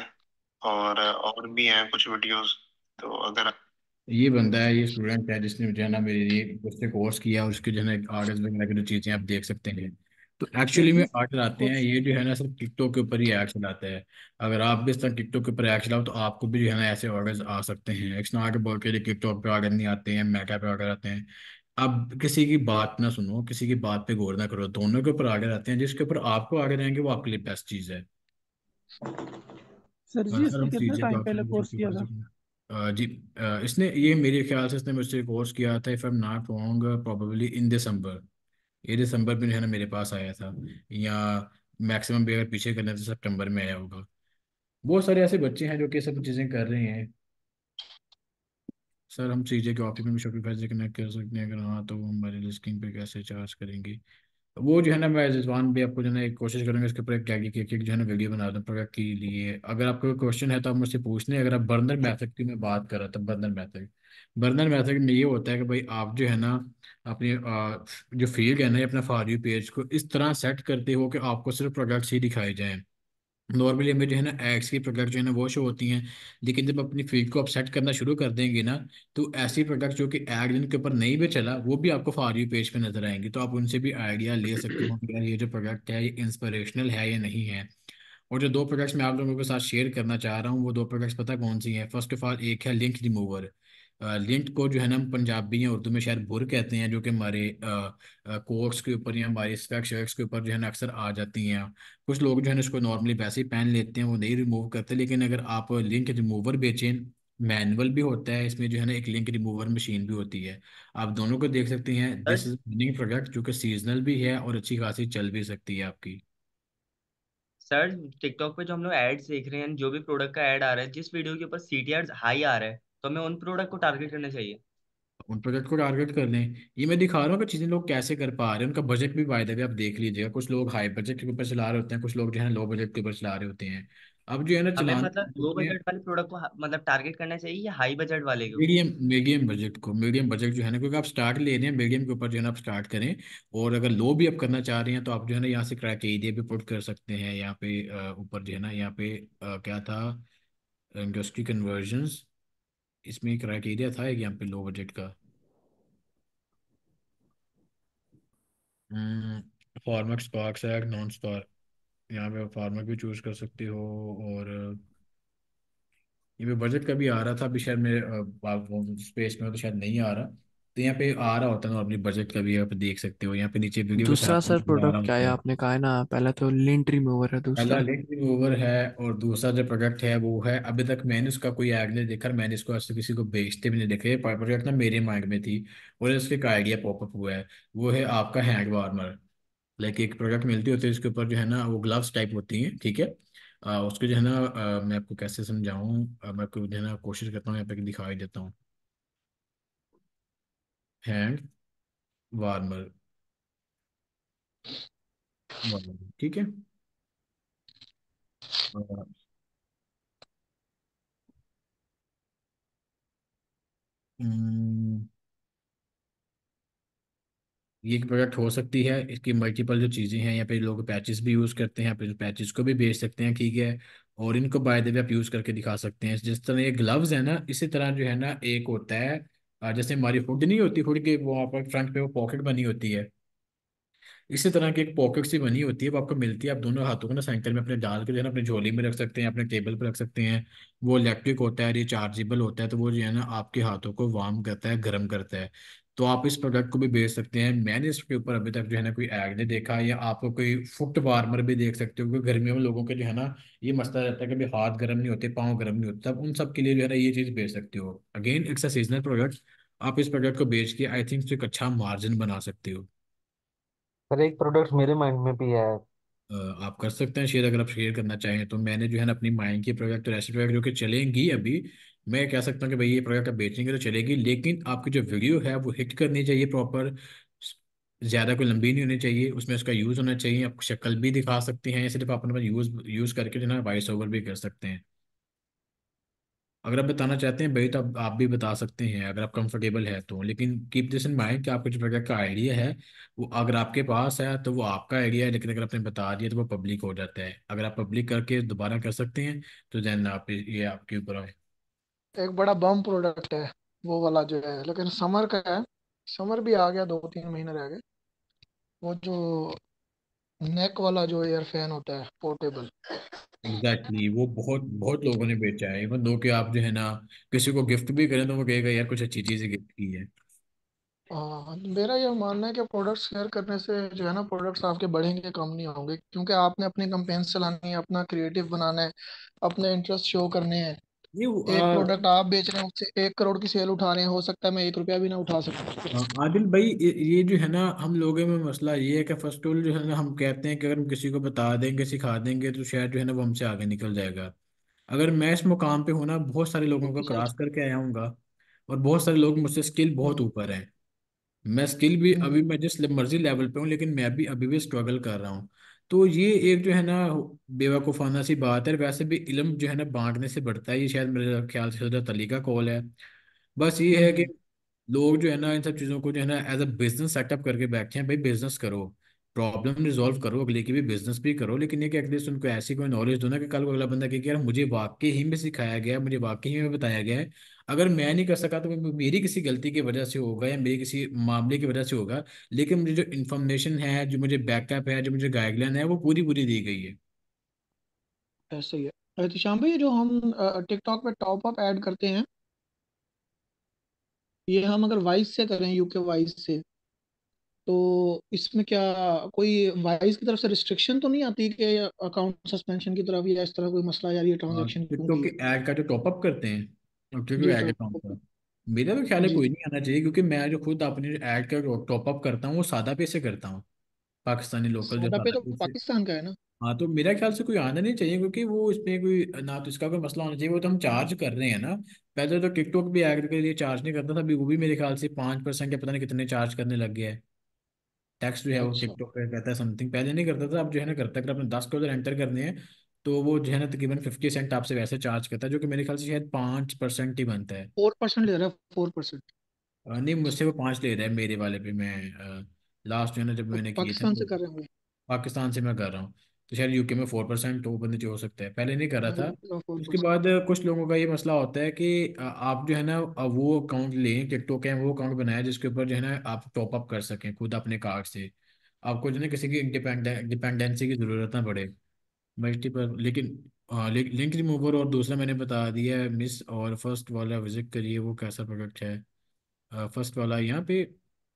और भी हैं कुछ वीडियोस, तो अगर। ये बंदा है, ये स्टूडेंट है जिसने जो है ना मेरे लिए उससे कोर्स किया, और उसके जो है ना आर्ट्स वगैरह की जो चीज़ें आप देख सकते हैं। तो एक्चुअली में आर्ट आते हैं, ये जो है ना सिर्फ टिकटॉक के ऊपर ही ऐड चलाता है। अगर आप भी इस तरह टिकटॉक के ऊपर ऐड चलाओ तो आपको भी जो है ना ऐसे ऑर्डर्स आ सकते हैं। इट्स नॉट अबाउट के टिकटॉक पे ऑर्डर नहीं आते हैं, मेटा पे ऑर्डर आते हैं। अब किसी की बात ना सुनो, किसी की बात पे गौर ना करो, दोनों के ऊपर ऑर्डर आते हैं, जिसके ऊपर आपको ऑर्डर आएंगे वो आपके लिए बेस्ट चीज़ है। सर जी सर इसने हम कितने फ्रीजर को टाइम आप पहले लोगों कोर्स को किया पढ़ था? सकते हैं। जी, इसने ये मेरे ख्याल से इसने मुझसे कोर्स किया था, if I am not wrong, probably in December. ये दिसंबर में जो है ना मेरे पास आया था, या मैक्सिमम भी अगर पीछे करना तो सितंबर में आया होगा। बहुत सारे ऐसे बच्चे हैं जो कि सब चीज़ें कर रहे हैं। सर हम चीज़ें के ऑफिस में शॉपिफाई से कनेक्ट कर सकते हैं, अगर हाँ तो वो हमारी लिस्टिंग पे कैसे चार्ज करेंगे? वो जो है ना, मैं रिजवान भी आपको जो है ना एक कोशिश करूंगा इसके ऊपर एक क्या की जो है ना वीडियो बना दूँ प्रोडक्ट के लिए। अगर आपको कोई क्वेश्चन है तो आप मुझसे पूछ लें। अगर आप बर्नर मैथड की मैं बात कर रहा था, बर्नर मैथड में ये होता है कि भाई आप जो है ना अपनी जो फील्ड है ना ये अपना फॉर यू पेज को इस तरह सेट करते हो कि आपको सिर्फ प्रोडक्ट्स ही दिखाए जाएं। नॉर्मली हमें जो है ना एड्स की प्रोडक्ट जो है ना वो शो होती हैं, लेकिन जब अपनी फील्ड को आप सेट करना शुरू कर देंगे ना, तो ऐसी प्रोडक्ट जो कि एड जिनके ऊपर नहीं भी चला वो भी आपको फॉर यू पेज पे नजर आएंगी। तो आप उनसे भी आइडिया ले सकते हो कि यार ये जो प्रोडक्ट है ये इंस्पिरेशनल है या नहीं है। और जो दो प्रोडक्ट्स मैं आप लोगों के साथ शेयर करना चाह रहा हूँ वो दो प्रोडक्ट्स पता कौन सी हैं? फर्स्ट ऑफ ऑल एक है लिंक रिमूवर। लिंक को जो है ना हम पंजाबी या उर्दू में शायद बुर कहते हैं, जो कि हमारे कोट्स के ऊपर या हमारे स्वेट शर्ट्स के ऊपर जो है ना अक्सर आ जाती हैं। कुछ लोग जो है ना इसको नॉर्मली वैसे ही पहन लेते हैं, वो नहीं रिमूव करते। लेकिन अगर आप लिंक रिमूवर बेचें, मैनुअल भी होता है इसमें जो है ना, एक लिंक रिमूवर मशीन भी होती है। आप दोनों को देख सकते हैं। Sir this is winning product जो कि सीजनल भी है और अच्छी खासी चल भी सकती है आपकी। सर टिकटॉक पे जो हम लोग एड्स देख रहे हैं, जो भी प्रोडक्ट का ऐड आ रहा है, जिस वीडियो के ऊपर सीटीआर हाई आ रहा है, तो हमें उन प्रोडक्ट को टारगेट करना चाहिए। उन प्रोजेक्ट को टारगेट कर लें। ये मैं दिखा रहा हूँ कि चीज़ें लोग कैसे कर पा रहे हैं। उनका बजट भी वायदा भी आप देख लीजिएगा। कुछ लोग हाई बजट के ऊपर चला रहे होते हैं, कुछ लोग जो है लो बजट के ऊपर चला रहे होते हैं। अब जो है ना हमें चलाने मतलब लो बजट वाले प्रोडक्ट को मतलब टारगेट करना चाहिए या हाई बजट वाले को? मीडियम मीडियम बजट को, मीडियम बजट जो है ना, क्योंकि आप स्टार्ट ले रहे हैं मीडियम के ऊपर जो है ना आप स्टार्ट करें। और अगर लो भी आप करना चाह रहे हैं तो आप जो है ना यहाँ से क्राइटेरिया भी पुट कर सकते हैं। यहाँ पे ऊपर जो है ना यहाँ पे क्या था, इंडस्ट्री कन्वर्जन्स, इसमें क्राइटेरिया था एक यहाँ पे लो बजट का। फार्मर स्पार्क्स है नॉन स्पार्क, यहाँ पे फार्मर भी चूज कर सकते हो। और ये पे बजट का भी आ रहा था, अभी शायद मेरे स्पेस में हो तो शायद नहीं आ रहा। तो यहाँ पे आ रहा होता है नॉर्मली बजट का भी, आप देख सकते हो यहाँ पे नीचे वीडियो के दूसरा साथ सर आ रहा प्रोडक्ट क्या है? होता है। आपने कहा है ना, पहला तो लिंट रिमूवर है, पहला दूसरा? लिंक रिमूवर है, और दूसरा जो प्रोडक्ट है वो है, अभी तक मैंने उसका कोई ऐड नहीं देखा और मैंने इसको आज तक किसी को बेचते भी नहीं देखा। ये प्रोडक्ट ना मेरे माइंड में थी और इसके एक आइडिया पॉपअप हुआ है। वो है आपका हैंड वार्मर। लाइक एक प्रोडक्ट मिलती होती है इसके ऊपर जो है ना वो ग्लव्स टाइप होती हैं, ठीक है। उसको जो है ना मैं आपको कैसे समझाऊं, मैं आपको जो है ना कोशिश करता हूँ यहाँ पे दिखाई देता हूँ। हैंड वार्मर, वार्मर, ठीक है। अ, हम्म, ये एक प्रोडक्ट हो सकती है। इसकी मल्टीपल जो चीज़ें हैं, यहाँ पे लोग पैचेस भी यूज़ करते हैं, यहाँ पे पैचेस को भी बेच सकते हैं, ठीक है। और इनको बाय द वे आप यूज़ करके दिखा सकते हैं। जिस तरह ये ग्लव्स है ना, इसी तरह जो है ना एक होता है जैसे हमारी हुड नहीं होती, हुड के वो आप फ्रंट पे वो पॉकेट बनी होती है, इसी तरह की एक पॉकेट सी बनी होती है, वो आपको मिलती है। आप दोनों हाथों को ना साइकिल में अपने डाल के जो है ना अपनी झोली में रख सकते हैं, अपने टेबल पर रख सकते हैं। वो इलेक्ट्रिक होता है, रिचार्जेबल होता है, तो वो जो है ना आपके हाथों को वार्म करता है, गर्म करता है। तो आप इस प्रोडक्ट को भी बेच सकते हैं। मैंने इसके ऊपर अभी तक जो है ना कोई ऐड नहीं देखा। या आपको कोई फुट वार्मर भी देख सकते हो, क्योंकि गर्मियों में लोगों के जो है ना ये मसला रहता है कि भाई हाथ गर्म नहीं होते, पाँव गर्म नहीं होते, तब उन सब के लिए जो है ना ये चीज़ बेच सकते हो। Again it's a seasonal product. आप इस प्रोडक्ट को बेच के आई थिंक एक अच्छा मार्जिन बना सकते हो। सर एक प्रोडक्ट मेरे माइंड में भी है। आप कर सकते हैं शेयर, अगर आप शेयर करना चाहें तो। मैंने जो है ना अपनी माइंड की प्रोडक्ट और ऐसी प्रोडक्ट जो कि चलेंगी अभी, मैं कह सकता हूँ कि भाई ये प्रोडक्ट आप बेचेंगे तो चलेगी, लेकिन आपकी जो वीडियो है वो हिट करनी चाहिए प्रॉपर। ज़्यादा कोई लंबी नहीं होनी चाहिए, उसमें उसका यूज़ होना चाहिए। आप शक्ल भी दिखा सकते हैं या सिर्फ आप अपने यूज़ करके जो है ना वॉइस ओवर भी कर सकते हैं। अगर आप बताना चाहते हैं भाई तो आप भी बता सकते हैं अगर आप कंफर्टेबल है तो। लेकिन कीप दिस इन माइंड कि आपको जो प्रोडक्ट का आइडिया है वो अगर आपके पास है तो वो आपका आइडिया है, लेकिन अगर आपने बता दिया तो वो पब्लिक हो जाता है। अगर आप पब्लिक करके दोबारा कर सकते हैं तो देन आप ये आपके ऊपर है। एक बड़ा बम प्रोडक्ट है वो वाला जो है, लेकिन समर का है। समर भी आ गया, 2-3 महीने रह गए। वो जो नेक वाला जो एयर फैन होता है, पोर्टेबल। एग्जैक्टली वो बहुत बहुत लोगों ने बेचा है। इवन दो कि आप जो है ना किसी को गिफ्ट भी करें तो वो कहेगा यार कुछ अच्छी चीज़ गिफ्ट की है। हाँ, मेरा यह मानना है कि प्रोडक्ट शेयर करने से जो है ना प्रोडक्ट्स आपके बढ़ेंगे, कम नहीं होंगे, क्योंकि आपने अपनी कंपेन्स चलानी है, अपना क्रिएटिव बनाना है, अपने इंटरेस्ट शो करने हैं। ये एक प्रोडक्ट आप बेच रहे हैं, उससे 1 करोड़ की सेल उठा रहे हैं, हो सकता है मैं 1 रुपया भी ना उठा सकूं। आदिल भाई, ये जो है ना, हम लोगों में मसला ये है कि फर्स्ट ऑल जो है ना, हम कहते हैं कि अगर हम किसी को बता देंगे सिखा देंगे तो शायद जो है ना वो हमसे आगे निकल जाएगा। अगर मैं इस मुकाम पे हूं ना, बहुत सारे लोगों को बिल्कुल सही। क्रॉस करके आया हूँगा, और बहुत सारे लोग मुझसे स्किल बहुत हम्म। ऊपर हैं। मैं स्किल भी हम्म। अभी मैं जिस मर्जी लेवल पे हूँ, लेकिन मैं भी अभी भी स्ट्रगल कर रहा हूँ। तो ये एक जो है ना बेवकूफ़ाना सी बात है। वैसे भी इल्म जो है ना बांटने से बढ़ता है, ये शायद मेरे ख्याल से हजरत अली का कॉल है। बस ये है कि हम्म। लोग जो है ना इन सब चीज़ों को जो है ना एज अ बिजनेस सेटअप करके बैठे हैं। भाई बिजनेस करो, प्रॉब्लम रिजॉल्व करो, अगले की भी बिजनेस भी करो, लेकिन ये कि एटलीस्ट उनको ऐसी कोई नॉलेज दो ना कि कल को अगला बंदा कहे कि यार मुझे वाकई ही में सिखाया गया है, मुझे वाकई ही में बताया गया है। अगर मैं नहीं कर सका तो वो मेरी किसी गलती की वजह से होगा या मेरी किसी मामले की वजह से होगा, लेकिन मुझे जो इन्फॉर्मेशन है, जो मुझे बैकअप है, जो मुझे गाइडलाइन है, वो पूरी पूरी दी गई है। ऐसे ही है। एहतिशाम भाई, जो हम टिकटॉक पे टॉप अप ऐड करते हैं, ये हम अगर वाइस से करें, यूके वाइस से, तो इसमें क्या कोई वाइस की तरफ से रिस्ट्रिक्शन तो नहीं आती कि अकाउंट सस्पेंशन की तरफ या इस तरह कोई मसला, यार ये ट्रांजेक्शन क्यों टिकटॉक की के है? ऐड का जो टॉपअप करते हैं, और क्योंकि जी ऐड सर। अकाउंट का, मेरा तो ख्याल है जी। कोई नहीं आना चाहिए, क्योंकि मैं जो खुद अपने ऐड का टॉपअप करता हूँ वो सादा पे से करता हूँ। पाकिस्तानी लोकल जो सादा पे सादा तो पे से। पाकिस्तान का है ना। हाँ, तो मेरा ख्याल से कोई आना नहीं चाहिए, क्योंकि वो इसमें कोई ना तो इसका कोई मसला होना चाहिए। वो तो हम चार्ज कर रहे हैं ना। पहले तो टिकटॉक भी ऐड के लिए चार्ज नहीं करता था, अभी वो भी मेरे ख्याल से 5% या पता नहीं कितने चार्ज करने लग गया है। टैक्स जो है वो अच्छा। टिकटॉक पे कहता है समथिंग, पहले नहीं करता था, अब जो है ना करता है। अगर आपने 10 डॉलर एंटर करने हैं तो वो जो है ना तकरीबन 50 सेंट आपसे वैसे चार्ज करता है, जो कि मेरे ख्याल से शायद 5% ही बनता है। 4% ले रहा है, 4%। नहीं, मुझसे वो 5 ले रहा है मेरे वाले पे। मैं लास्ट जो है ना जब मैंने किए थे पाकिस्तान तो से कर रहे होंगे। पाकिस्तान से मैं कर रहा हूँ। तो शायद यूके में 4% ऊपर नीचे हो सकता है, पहले नहीं कर रहा हाँ, था। फोर उसके परसेंट बाद कुछ लोगों का ये मसला होता है कि आप जो है ना वो अकाउंट लें, टिकटॉक है वो अकाउंट बनाया जिसके ऊपर जो है ना आप टॉप अप कर सकें खुद अपने कार्ड से। आपको जो है ना किसी की डिपेंडेंसी की जरूरत ना पड़े मल्टीपल। लेकिन लिंक रिमूवर और दूसरा मैंने बता दिया है मिस, और फर्स्ट वाला विजिट करिए, वो कैसा प्रोडक्ट है। फर्स्ट वाला यहाँ पे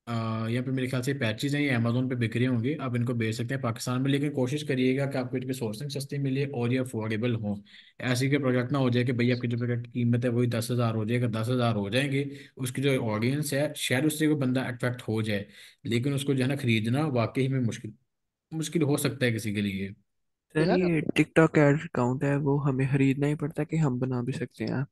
मेरे ख्याल से पैचेज हैं, ये अमेजोन पे बिक रहे होंगे, आप इनको बेच सकते हैं पाकिस्तान में, लेकिन कोशिश करिएगा कि आपको इनकी सोर्सिंग सस्ती मिले और ये अफोर्डेबल हो। ऐसे के प्रोडक्ट ना हो जाए कि भाई आपकी जो प्रोडक्ट की कीमत है वही 10,000 हो जाएगा, 10,000 हो जाएंगे। उसकी जो ऑडियंस है शायद उससे कोई बंदा अट्रैक्ट हो जाए, लेकिन उसको जो है ना खरीदना वाकई में मुश्किल मुश्किल हो सकता है किसी के लिए। सर यार। ये टिकटॉक ऐड अकाउंट है वो हमें खरीदना ही पड़ता है कि हम बना भी सकते हैं?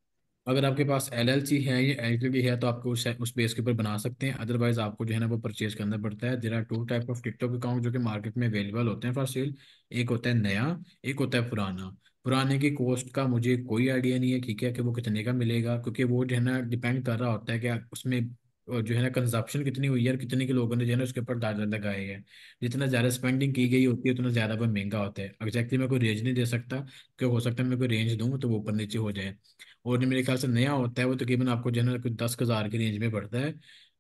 अगर आपके पास एलएलसी है या एलटीडी है तो आपको उस बेस के ऊपर बना सकते हैं, अदरवाइज आपको जो है ना वो परचेज करना पड़ता है। There are two type of TikTok account जो कि मार्केट में अवेलेबल होते हैं फॉर सेल। एक होता है नया, एक होता है पुराना। पुराने की कॉस्ट का मुझे कोई आइडिया नहीं है, ठीक है, कि वो कितने का मिलेगा, क्योंकि वो जो है ना डिपेंड कर रहा होता है कि उसमें जो है ना कंजप्शन कितनी हुई है और कितने के लोगों ने जो है ना उसके ऊपर डालर लगाए हैं। जितना ज़्यादा स्पेंडिंग की गई होती है उतना ज़्यादा वो महंगा होता है। एग्जैक्टली मैं कोई रेंज नहीं दे सकता, क्योंकि हो सकता है मैं कोई रेंज दूँ तो वो ऊपर नीचे हो जाए। और जो मेरे ख्याल से नया होता है वो तकरीबन आपको जो है ना कुछ 10,000 की रेंज में पड़ता है।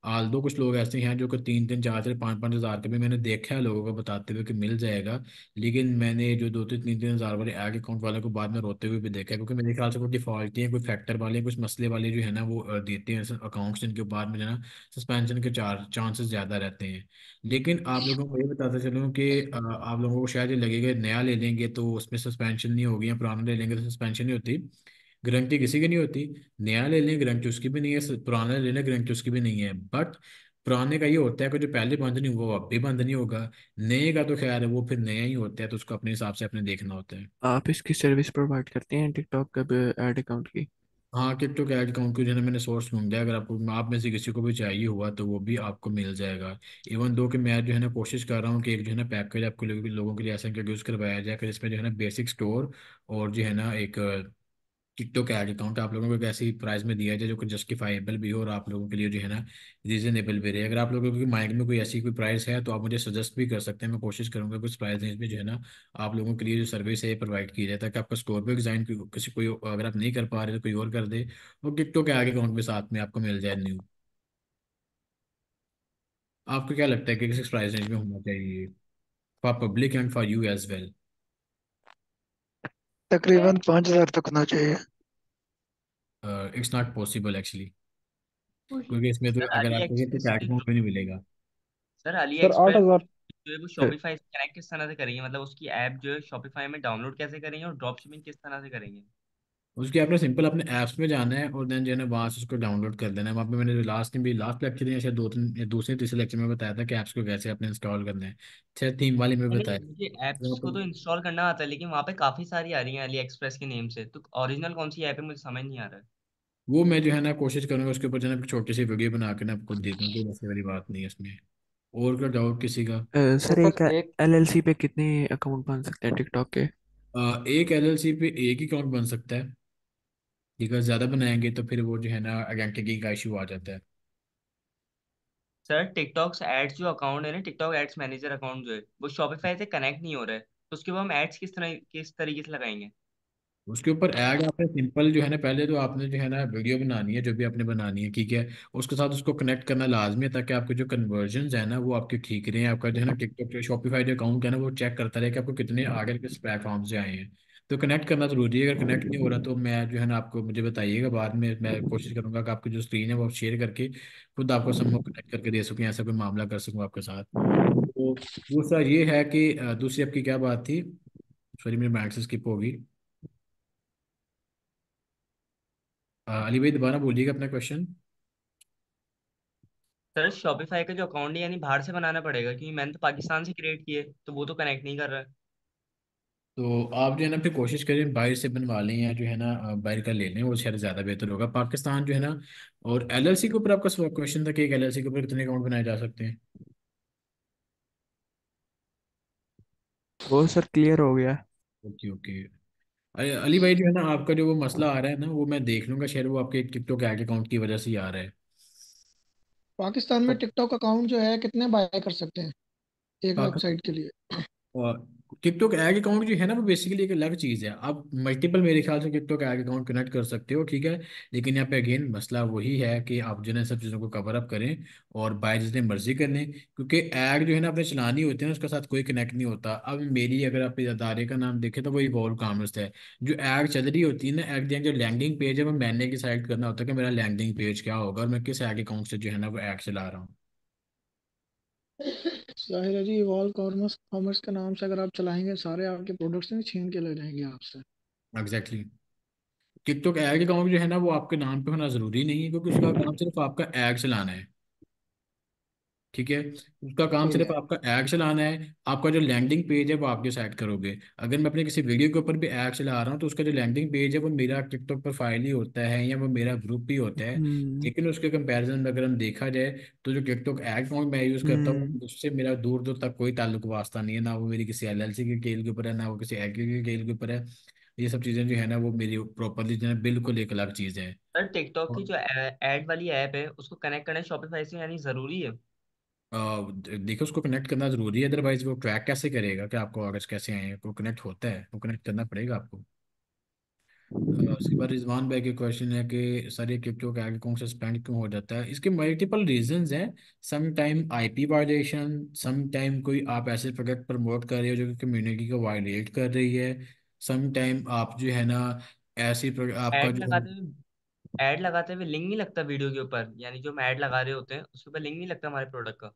आल दो कुछ लोग ऐसे हैं जो कि 3-3, 4-4, 5-5 हज़ार के भी मैंने देखा है लोगों को बताते हुए कि मिल जाएगा। लेकिन मैंने जो 2-3 हज़ार वाले एड अकाउंट वाले को बाद में रोते हुए भी देखा है, क्योंकि मेरे ख्याल से वो डिफॉल्ट ही है, कोई फैक्टर वाले कुछ मसले वाले जो है ना वो देते हैं अकाउंट्स, जिनके बाद में जो है ना सस्पेंशन के चांसेस ज़्यादा रहते हैं। लेकिन आप लोगों को ये बताता चलूँ कि आप लोगों को शायद ये लगेगा नया ले लेंगे तो उसमें सस्पेंशन नहीं होगी, या पुराना ले लेंगे तो सस्पेंशन नहीं होती। गारंटी किसी की नहीं होती। नया ले लें गारंटी उसकी भी नहीं है, पुराना ले लें गारंटी उसकी भी नहीं है। बट पुराने का ये होता है कि जो पहले बंद नहीं हुआ वो अब भी बंद नहीं होगा। नए का तो खैर है, वो फिर नया ही होता है, तो उसको अपने हिसाब से अपने देखना होता है। आप इसकी सर्विस प्रोवाइड करते हैं टिकटॉक का ऐड अकाउंट की? हाँ, टिकटॉक ऐड अकाउंट को जो है ना मैंने सोर्स ढूंढा है, अगर आपको आप में से किसी को भी चाहिए हुआ तो वो भी आपको मिल जाएगा। इवन दो कि मैं जो है ना कोशिश कर रहा हूँ कि एक जो है ना पैकेज आपको लोगों के लिए ऐसा इंट्रोड्यूस करवाया जाए कि जिसमें जो है ना बेसिक स्टोर और जो है ना एक टिकटॉक ऐड अकाउंट आप लोगों को एक ऐसी प्राइस में दिया जाए जो कि जस्टिफाइबल भी हो और आप लोगों के लिए जो है ना रीजनेबल भी रहे। अगर आप लोगों के माइंड में कोई ऐसी कोई प्राइस है तो आप मुझे सजेस्ट भी कर सकते हैं, मैं कोशिश करूंगा कुछ प्राइस रेंज में जो है ना आप लोगों के लिए जो सर्विस है प्रोवाइड की जाए, ताकि आपका स्टोर पे डिजाइन किसी कोई अगर आप नहीं कर पा रहे तो कोई और कर दे, और टिकटॉक के आगे अकाउंट भी साथ में आपको मिल जाए न्यू। आपको क्या लगता है कि किस प्राइस रेंज में होना चाहिए for public and for you as well? तकरीबन 5,000 तक होना चाहिए। इट्स नॉट पॉसिबल एक्चुअली, क्योंकि इसमें तो सर अगर अली आपको ये तो एक्सप्रेस टैग भी नहीं मिलेगा। सर अली सर आठ एक्सप्रेस हजार जो है वो सर शॉपिफाई से कनेक्ट किस तरह से करेंगे, मतलब उसकी ऐप जो है शॉपिफाई में डाउनलोड कैसे करेंगे और ड्रॉप शिपिंग किस तरह से करेंगे? उसके आपने सिंपल अपने ऐप्स में जाना है और देन जो है ना वहाँ से उसको डाउनलोड कर देना है। वहाँ पे मैंने लास्ट लेक्चर या शायद दो तीन या दूसरे तीसरे लेक्चर में बताया था कि ऐप्स को कैसे अपने इंस्टॉल करना है। शायद थीम वाले में नहीं बताया। नहीं, मुझे तो एप्स को तो इंस्टॉल करना आता है, लेकिन वहाँ पे काफी सारी आ रही हैं अली एक्सप्रेस के नेम से, तो ओरिजिनल कौन सी ऐप है मुझे समझ नहीं आ रहा है। वो मैं जो है ना कोशिश करूंगा उसके ऊपर जो है ना छोटी सी वीडियो बना के ना आपको दे दूँ, कोई ऐसी वाली बात नहीं है उसमें। और क्या डाउट किसी का? तो सर एक सर एक एलएलसी पे कितने अकाउंट बन सकते हैं टिकटॉक के? एक एलएलसी पे एक ही अकाउंट बन सकता है। अगर ज़्यादा बनाएंगे तो फिर वो जो है ना आइडेंटिटी का इशू आ जाता है। सर टिकटॉक एड्स जो अकाउंट है ना, टिकटॉक एड्स मैनेजर अकाउंट जो है वो शॉपिफाई से कनेक्ट नहीं हो रहा है, तो उसके बाद हम एड्स किस तरीके से लगाएंगे। उसके ऊपर ऐड आपने सिंपल जो है ना, पहले तो आपने जो है ना वीडियो बनानी है जो भी आपने बनानी है, ठीक है। उसके साथ उसको कनेक्ट करना लाजमी है ताकि आपके जो कन्वर्जन है ना वो आपके ठीक रहे। आपका जो है ना टिकटॉक शॉपिफाई जो अकाउंट है ना वो चेक करता रहे कि आपको कितने आगे किस प्लेटफॉर्म से आए हैं। तो कनेक्ट करना जरूरी है। अगर कनेक्ट नहीं हो रहा तो मैं जो है ना आपको मुझे बताइएगा बाद में, मैं कोशिश करूंगा कि आपकी जो स्क्रीन है वो शेयर करके खुद आपको समूह कनेक्ट करके दे सकूँ, ऐसा कोई मामला कर सकूँ आपके साथ। तो दूसरा ये है कि दूसरी आपकी क्या बात थी? सॉरी मेरी माइक से स्किप होगी। अली भाई दोबारा बोलिएगा अपना क्वेश्चन। सर शॉपिफाई का जो अकाउंट है यानी बाहर से बनाना पड़ेगा, क्योंकि मैंने तो पाकिस्तान से क्रिएट किए, तो वो तो कनेक्ट नहीं कर रहा है। तो आप जो है ना फिर कोशिश करें बाहर से बनवा लें या जो है ना बाहर का ले लें, वो शायद ज़्यादा बेहतर होगा। पाकिस्तान जो है ना, और एलएलसी के ऊपर आपका क्वेश्चन था कि एक एलएलसी के ऊपर कितने अकाउंट बनाए जा सकते हैं? वो सर क्लियर हो गया। Okay okay. अरे अली भाई जो है ना आपका जो वो मसला आ रहा है ना वो मैं देख लूंगा, शायद वो आपके टिकटॉक ऐड अकाउंट की वजह से ही आ रहा है। पाकिस्तान में टिकटॉक अकाउंट जो है कितने बाय कर सकते हैं एक पाकिस्तान वेबसाइट के लिए? और टिकटॉक एड अकाउंट जो है ना वो बेसिकली एक अलग चीज़ है। आप मल्टीपल मेरे ख्याल से टिकटॉक एड अकाउंट कनेक्ट कर सकते हो, ठीक है। लेकिन यहाँ पे अगेन मसला वही है कि आप जो है ना सब चीज़ों को कवर अप करें और बाय जितने मर्जी कर लें, क्योंकि ऐड जो है ना अपने चलानी होती है ना उसके साथ कोई कनेक्ट नहीं होता। अब मेरी अगर आप इस अदारे का नाम देखें तो वो इवॉल्व कॉमर्स है। जो ऐड चल रही होती है ना, एट द एंड जो लैंडिंग पेज है वो मैंने डिसाइड करना होता है कि मेरा लैंडिंग पेज क्या होगा और मैं किस ऐड अकाउंट से जो है ना वो ऐड चला रहा हूँ। जाहिर है जी, इवॉल्व कॉमर्स कॉमर्स के नाम से अगर आप चलाएंगे सारे आपके प्रोडक्ट्स नहीं छीन के ले जाएंगे आपसे। एग्जैक्टली। टिकटॉक ऐड अकाउंट जो है ना वो आपके नाम पे होना जरूरी नहीं है, क्योंकि उसका काम सिर्फ आपका ऐड चलाना है, ठीक है। उसका काम ठीक सिर्फ है। आपका ऐड चलाना है। आपका जो लैंडिंग पेज है वो आप डिसाइड करोगे। अगर मैं अपने किसी वीडियो के ऊपर भी ऐड चला रहा हूँ तो उसका जो लैंडिंग पेज है वो मेरा टिकटॉक प्रोफाइल ही होता है या वो मेरा ग्रुप ही होता है। हम्म। लेकिन उसके कंपैरिजन में अगर हम देखा जाए तो जो टिकटॉक ऐड अकाउंट मैं यूज़ करता हूँ हम्म। उससे मेरा दूर दूर तक कोई ताल्लुक वास्ता नहीं है। ना वो मेरी किसी एलएलसी के केल के ऊपर है, ना वो किसी एड के केल के ऊपर है। ये सब चीज़ें जो है ना वो मेरी प्रॉपरली जो है बिल्कुल एक अलग चीज़ है। सर टिकटॉक की जो ऐड वाली ऐप है उसको कनेक्ट करना शॉपिफाई से यानी जरूरी है। देखो उसको कनेक्ट करना जरूरी है, अदरवाइज वो ट्रैक कैसे करेगा कि आपको कागज कैसे आए हैं? वो कनेक्ट होता है, वो कनेक्ट करना पड़ेगा आपको। उसके बाद रिजवान भाई के क्वेश्चन है कि सर ये क्रिप्टो के आगे कौन सा स्पेंड क्यों हो जाता है? इसके मल्टीपल रीजंस हैं। Some time IP violation, some time कोई आप ऐसे प्रोडक्ट प्रमोट कर रहे हो जो कि कम्युनिटी को वायलेट कर रही है। सम टाइम आप जो है ना ऐसी आपका ऐड जो है लगाते हुए ऐड लगाते हुए लिंक नहीं लगता वीडियो के ऊपर, यानी जो हम ऐड लगा रहे होते हैं उसके ऊपर लिंक नहीं लगता हमारे प्रोडक्ट का।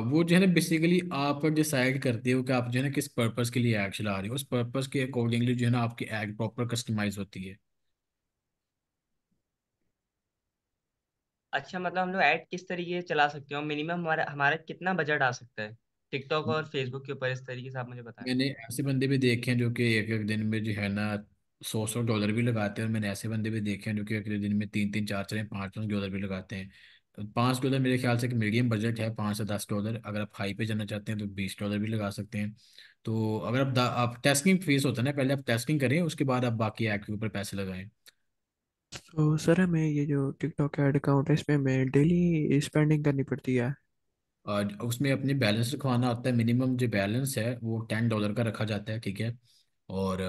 वो जो है ना बेसिकली आप डिसाइड करते हो कि आप जो है ना किस पर्पस के लिए ऐड चला रहे हो, उस पर्पस के अकॉर्डिंगली जो है ना आपकी ऐड प्रॉपर कस्टमाइज होती है। अच्छा, मतलब हम लोग ऐड किस तरीके से चला सकते हो, मिनिमम हमारा हमारा कितना बजट आ सकता है टिकटॉक और फेसबुक के ऊपर, इस तरीके से आप मुझे बताएं। मैंने ऐसे बंदे भी देखे हैं जो कि एक एक दिन में जो है ना 100 100 डॉलर भी लगाते हैं, और मैंने ऐसे बंदे भी देखे हैं जो कि एक दिन में 3 3 4 4 5 5 डॉलर भी लगाते हैं। तो $5 मेरे ख्याल से कि मीडियम बजट है, $5 से $10। अगर आप हाई पे जाना चाहते हैं तो $20 भी लगा सकते हैं। तो अगर आप टेस्टिंग फेस होता है ना, पहले आप टेस्टिंग करें उसके बाद आप बाकी ऐप के ऊपर पैसे लगाएं। तो सर हमें ये जो टिकटॉक ऐड अकाउंट है इसमें हमें डेली स्पेंडिंग करनी पड़ती है? और उसमें अपने बैलेंस रखवाना होता है। मिनिमम जो बैलेंस है वो $10 का रखा जाता है, ठीक है। और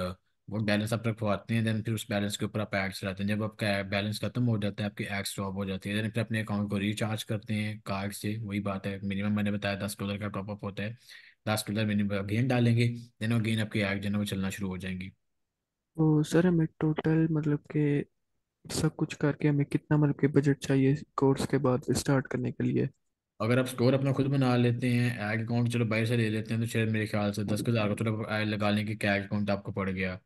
वो बैलेंस आप रखवाते हैं, देन फिर उस बैलेंस के ऊपर आप एड्स चलाते हैं। जब आपका बैलेंस खत्म हो जाता है, आपकी एड्स स्टॉप हो जाती है, देन फिर अपने अकाउंट को रिचार्ज करते हैं कार्ड से। वही बात है, मिनिमम मैंने बताया $10 का टॉपअप होता है। $10 मिनिमम अगेन डालेंगे, देन अगेन आपकी एड जो है ना वो चलना शुरू हो जाएंगी। तो सर हमें टोटल मतलब कि सब कुछ करके हमें कितना मतलब कि बजट चाहिए कोर्स के बाद स्टार्ट करने के लिए? अगर आप स्टोर अपना खुद बना लेते हैं, ऐड अकाउंट चलो बाहर से ले लेते हैं, तो शायद मेरे ख्याल से 10,000 का थोड़ा लगा लें कि क्या अकाउंट आपको पड़ गया।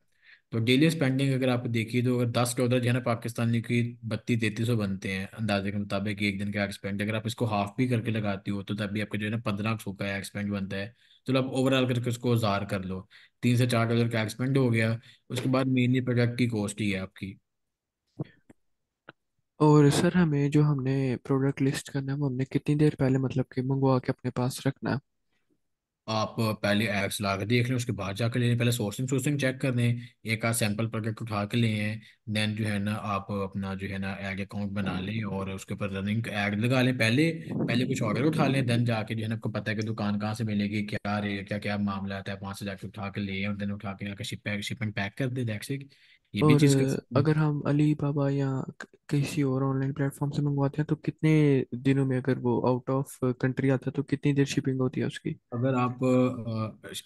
तो डेली स्पेंडिंग अगर आप देखिए तो अगर 10 के ऑर्डर जो है ना पाकिस्तानी की 32-33 सौ बनते हैं अंदाजे के मुताबिक एक दिन का एक्सपेंड, अगर आप इसको हाफ भी करके लगाती हो तो तब भी आपका जो है ना 1500 का एक्सपेंड बनता है। चलो आप ओवरऑल करके उसको 1000 कर लो, 3 से 4 डॉलर का एक्सपेंड हो गया। उसके बाद मेनली प्रोडक्ट की कॉस्ट ही है आपकी। और सर हमें जो हमने प्रोडक्ट लिस्ट करना है वो हमने कितनी देर पहले मतलब कि मंगवा के अपने पास रखना है? आप पहले ऐप्स ला के देख लें, उसके बाद जाकर लें, पहले सोर्सिंग सोर्सिंग चेक कर लें, एक आध सैंपल प्रोडक्ट उठा के लें। देन जो है ना आप अपना जो है ना ऐड अकाउंट बना लें और उसके ऊपर रनिंग ऐड लगा लें। पहले पहले कुछ ऑर्डर उठा लें, देन जाके जो है ना आपको पता है कि दुकान कहाँ से मिलेगी, क्या रेट, क्या क्या मामला आता है, वहाँ से जाके उठा के ले और देन उठा के आकर शिपमेंट पैक कर दे दैट्स इट। ये भी और चीज़ कर सकते हैं। अगर हम अली बाबा या किसी और ऑनलाइन प्लेटफॉर्म से मंगवाते हैं तो कितने दिनों में, अगर वो आउट ऑफ कंट्री आता है तो कितनी देर शिपिंग होती है उसकी? अगर आप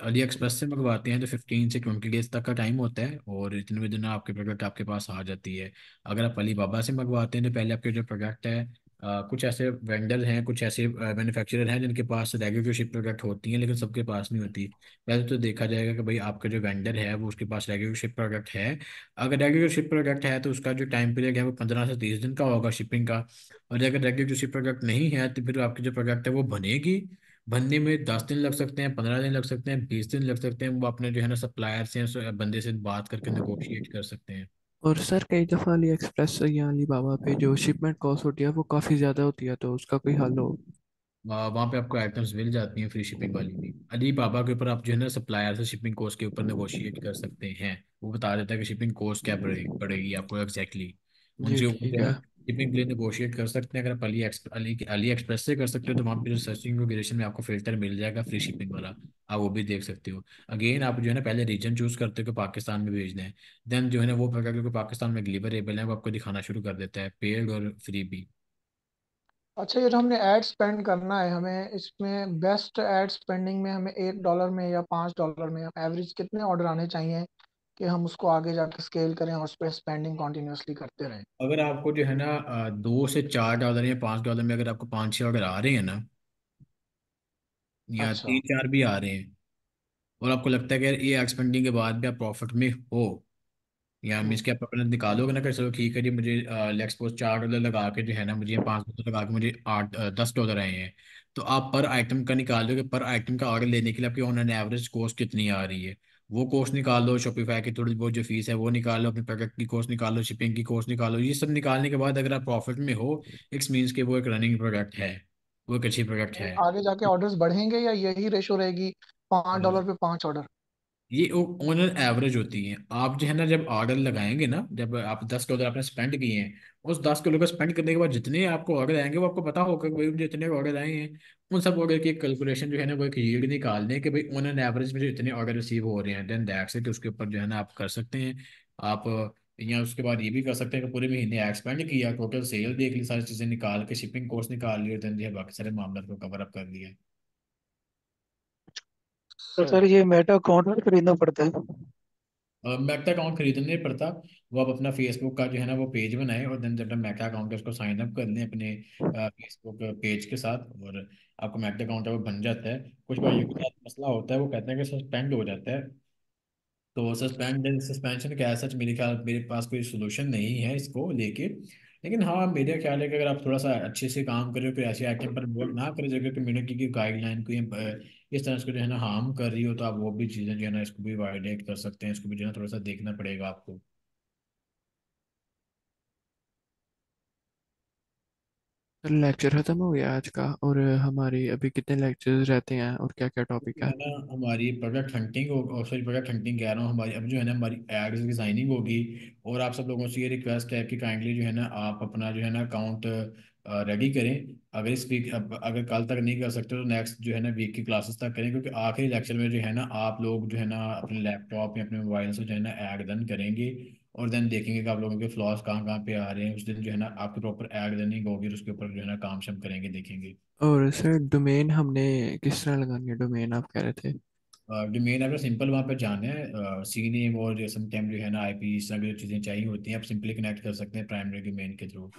अली एक्सप्रेस से मंगवाते हैं तो 15 से 20 डेज तक का टाइम होता है और इतने में दिन आपके प्रोडक्ट आपके पास आ जाती है। अगर आप अली बाबा से मंगवाते हैं तो पहले आपके जो प्रोडक्ट है, कुछ ऐसे वेंडर हैं, कुछ ऐसे मैन्युफैक्चरर हैं जिनके पास रेगुलर शिप प्रोडक्ट होती हैं लेकिन सबके पास नहीं होती। पहले तो देखा जाएगा कि भाई आपका जो वेंडर है वो उसके पास रेगुलर शिप प्रोडक्ट है। अगर रेगुलर शिप प्रोडक्ट है तो उसका जो टाइम पीरियड है वो 15 से 30 दिन का होगा शिपिंग का। और अगर रेगुलर शिप प्रोडक्ट नहीं है तो फिर आपकी जो प्रोडक्ट है वो बनेगी, बनने में 10 दिन लग सकते हैं, 15 दिन लग सकते हैं, 20 दिन लग सकते हैं। वो अपने जो है ना सप्लायर से बंदे से बात करके नेगोशिएट कर सकते हैं। और सर कई दफ़ा अली एक्सप्रेस या अली बाबा पे जो शिपमेंट कॉस्ट होती है वो काफ़ी ज़्यादा होती है, तो उसका कोई हल हो? वहाँ पे आपको आइटम्स मिल जाती हैं फ्री शिपिंग वाली भी। अली बाबा के ऊपर आप जो है ना सप्लायर से शिपिंग कॉस्ट के ऊपर नेगोशिएट कर सकते हैं। वो बता देता है कि शिपिंग कॉस्ट क्या पड़ेगी आपको एग्जैक्टली। जी उनसे ऊपर ठीक जो है है। शिपिंग के लिए नेगोशिएट कर सकते हैं। अगर आप अली एक्सप्रेस से कर सकते हो तो वहाँ पे जो सर्चिंग वगैरह में आपको फिल्टर मिल जाएगा फ्री शिपिंग वाला, आप वो भी देख सकते हो। अगेन आप जो है ना पहले रीजन चूज करते हो कि पाकिस्तान में भेजना है। देन जो है ना वो प्रोडक्ट जो पाकिस्तान में डिलीवरेबल है वो आपको दिखाना शुरू कर देता है, पेड और फ्री भी। अच्छा, ये जो हमने एड स्पेंड करना है, हमें इसमें बेस्ट एड स्पेंडिंग में हमें $1 में या $5 में एवरेज कितने ऑर्डर आने चाहिए कि हम उसको आगे जाके स्केल करें और उस पर स्पेंडिंग कॉन्टिन्यूसली करते रहें? अगर आपको जो है ना 2 से 4 डॉलर या 5 डॉलर में अगर आपको 5-6 ऑर्डर आ रहे हैं ना, या अच्छा। 3-4 भी आ रहे हैं, और आपको लगता है कि यार ये एक्सपेंडिंग के बाद भी आप प्रॉफिट में हो, या मीन्स हम्म। कि आप अपना निकालोगे ना कि चलो ठीक है जी मुझे लेट्स सपोज 4 डॉलर लगा के जो है ना मुझे 5 डॉलर लगा के मुझे 10 डॉलर आए हैं। तो आप पर आइटम का निकालोगे, पर आइटम का ऑर्डर लेने के लिए आपकी ऑन एन एवरेज कॉस्ट कितनी आ रही है, वो कॉस्ट निकाल लो, शॉपिफाई की थोड़ी बहुत जो फीस है वो निकाल लो, अपने प्रोडक्ट की कॉस्ट निकाल लो, शिपिंग की कॉस्ट निकालो। ये सब निकालने के बाद अगर आप प्रॉफिट में हो, इट्स मीन्स कि वो एक रनिंग प्रोडक्ट है, वो एक अच्छी प्रोडक्ट है। आगे जाके ऑर्डर्स बढ़ेंगे या यही रेशो रहेगी, $5 पे 5 ऑर्डर? ये ऑन एन एवरेज होती है। आप जो है ना जब ऑर्डर लगाएंगे ना, जब आप 10 डॉलर आपने स्पेंड किए हैं, उस 10 डॉलर को स्पेंड करने के बाद जितने आपको ऑर्डर आएंगे वो आपको पता होगा कि भाई मुझे इतने ऑर्डर आए हैं। उन सब ऑर्डर की कैलकुलेशन जो है ना वो एक यील्ड निकाल दें कि भाई ऑन एन एवरेज मुझे इतने ऑर्डर रिसीव हो रहे हैं, देन दैट्स इट। उसके ऊपर जो है ना आप कर सकते हैं। आप या उसके बाद ये भी कर सकते हैं कि पूरे महीने एक्सपेंड किया, टोटल सेल देख ली, सारी चीज़ें निकाल के शिपिंग कॉस्ट निकाल ली और देन जो है बाकी सारे मामला को कवर अप कर लिया। तो सही। सर ये मेटा अकाउंट में खरीदना पड़ता है? मैक अकाउंट खरीदना नहीं पड़ता। वो आप अपना फेसबुक का जो है ना वो पेज बनाएं और देन जब मैक अकाउंट है उसको साइन अप कर लें अपने फेसबुक पेज के साथ, और आपका मैक अकाउंट है वो बन जाता है। कुछ भाइयों के साथ मसला होता है, वो कहते हैं कि सस्पेंड हो जाता है। तो सस्पेंशन का सच मेरे ख्याल मेरे पास कोई सोल्यूशन नहीं है इसको लेके। लेकिन हाँ मेरा ख्याल है कि अगर आप थोड़ा सा अच्छे से काम करें, कोई ऐसे आइटम पर वर्क ना करें जगह कम्युनिटी की गाइडलाइन को इस तरह से जो है ना हार्म कर रही हो, तो आप वो भी चीज़ें जो है ना इसको भी वायलेट कर सकते हैं, इसको भी जो है ना थोड़ा सा देखना पड़ेगा आपको। सर लेक्चर खत्म हो गया आज का, और हमारे अभी कितने लेक्चर्स रहते हैं और क्या क्या टॉपिक जो है? है ना हमारी प्रोडक्ट हंटिंग और सॉरी प्रोडक्ट हंटिंग कह रहा हूँ, हमारी अब जो है ना हमारी एड्स डिजाइनिंग होगी। और आप सब लोगों से ये रिक्वेस्ट है कि काइंडली जो है ना आप अपना जो है ना अकाउंट रेडी करें। अगर इस वीक अगर कल तक नहीं कर सकते तो नेक्स्ट जो है ना वीक की क्लासेस तक करें, क्योंकि आखिरी लेक्चर में जो है ना आप लोग जो है ना अपने लैपटॉप या अपने मोबाइल से जो है ना ऐड रन करेंगे और देन देखेंगे कि आप लोगों के फ्लॉज कहाँ कहाँ पे आ रहे हैं। उस दिन जो है ना आपकी प्रॉपर ऐड रनिंग होगी और उसके ऊपर जो है ना काम शाम करेंगे, देखेंगे। और सर डोमेन हमने किस तरह लगानी है, डोमेन आप कह रहे थे? डोमेन आपको सिंपल वहाँ पे जाना है, सी नेम और समटाइम जो है ना आईपी, इस तरह की जो चीज़ें चाहिए होती हैं आप सिंपली कनेक्ट कर सकते हैं प्राइमरी डोमेन के थ्रू।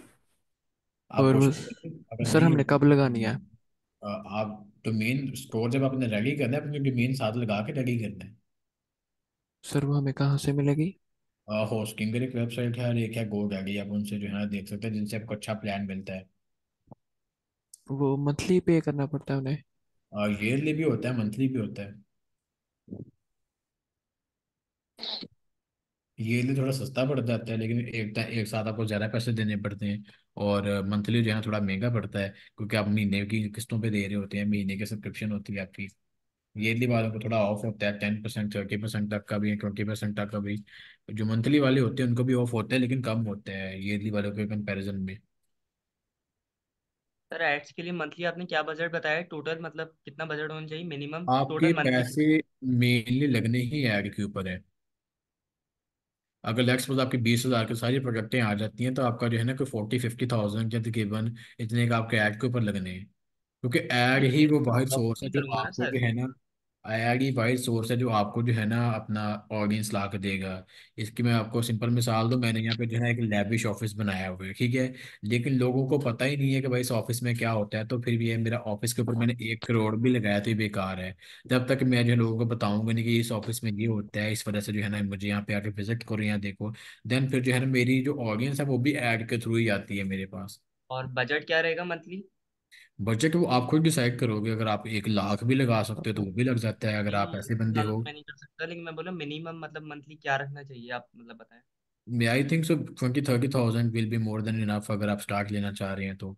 आप और वो कोशिश करें, अगर सर नहीं हमने होती कब लगानी है? आप डोमेन स्टोर जब आपने रेडी करना है अपनी डोमेन साथ लगा के रेडी करना है। सर वो हमें कहाँ से मिलेगी? होस्टिंगर एक वेबसाइट है और एक है GoDaddy, आप उनसे जो है ना देख सकते हैं, जिनसे आपको अच्छा प्लान मिलता है। वो मंथली पे करना पड़ता है उन्हें? ईयरली भी होता है, मंथली भी होता है। ईयरली थोड़ा सस्ता पड़ जाता है, लेकिन एक साथ आपको ज़्यादा पैसे देने पड़ते हैं। और मंथली जो है ना थोड़ा महंगा पड़ता है, क्योंकि आप महीने की किस्तों पे दे रहे होते हैं, महीने की सब्सक्रिप्शन होती है आपकी। ईयरली वालों को थोड़ा ऑफ होता है, 10%, 30% तक का भी, 20% तक का भी। जो मंथली वाले होते हैं उनको भी ऑफ होता है, लेकिन कम होता है ईयरली वालों के कंपैरिजन में। सर एड्स के लिए मंथली आपने क्या बजट बताया टोटल, मतलब कितना बजट होना चाहिए मिनिमम आपके टोटल मंथली? पैसे मेनली लगने ही ऐड के ऊपर है। अगर लेट्स सपोज आपकी 20,000 की सारी प्रोडक्टें आ जाती हैं, तो आपका जो है ना कोई 40-50,000 या तकरीबन इतने का आपके ऐड के ऊपर लगने हैं। क्योंकि ऐड नहीं ही मैं वो वाहिद प्रॉफिट सोर्स है नहीं जो करूंगा ना आपको सर। जो है ना, ऐड ही वाहिद सोर्स है जो आपको जो है ना अपना ऑडियंस ला के देगा। इसकी मैं आपको सिंपल मिसाल दूं, मैंने यहाँ पे जो है एक लैविश ऑफिस बनाया हुआ है, ठीक है। लेकिन लोगों को पता ही नहीं है कि भाई इस ऑफिस में क्या होता है, तो फिर भी ये मेरा ऑफिस के ऊपर मैंने 1 करोड़ भी लगाया तो ये बेकार है। जब तक मैं जो है लोगों को बताऊंगा नहीं कि इस ऑफिस में ये होता है, इस वजह से जो है ना मुझे यहाँ पे आके विजिट करो, यहाँ देखो, देन फिर जो है ना मेरी जो ऑडियंस है वो भी ऐड के थ्रू ही आती है मेरे पास। और बजट क्या रहेगा मंथली? बजट वो आप खुद डिसाइड करोगे, अगर आप 1 लाख भी लगा सकते हो तो वो भी लग जाता है, अगर नहीं आप नहीं, ऐसे इतना बंदे ज्यादा हो। तो मैं नहीं कर सकता, लेकिन मैं बोला मिनिमम मतलब मंथली क्या रखना चाहिए, आप मतलब बताएं। मैं I think so 20-30,000 will be more than enough, अगर आप स्टार्ट लेना चाह रहे हैं तो।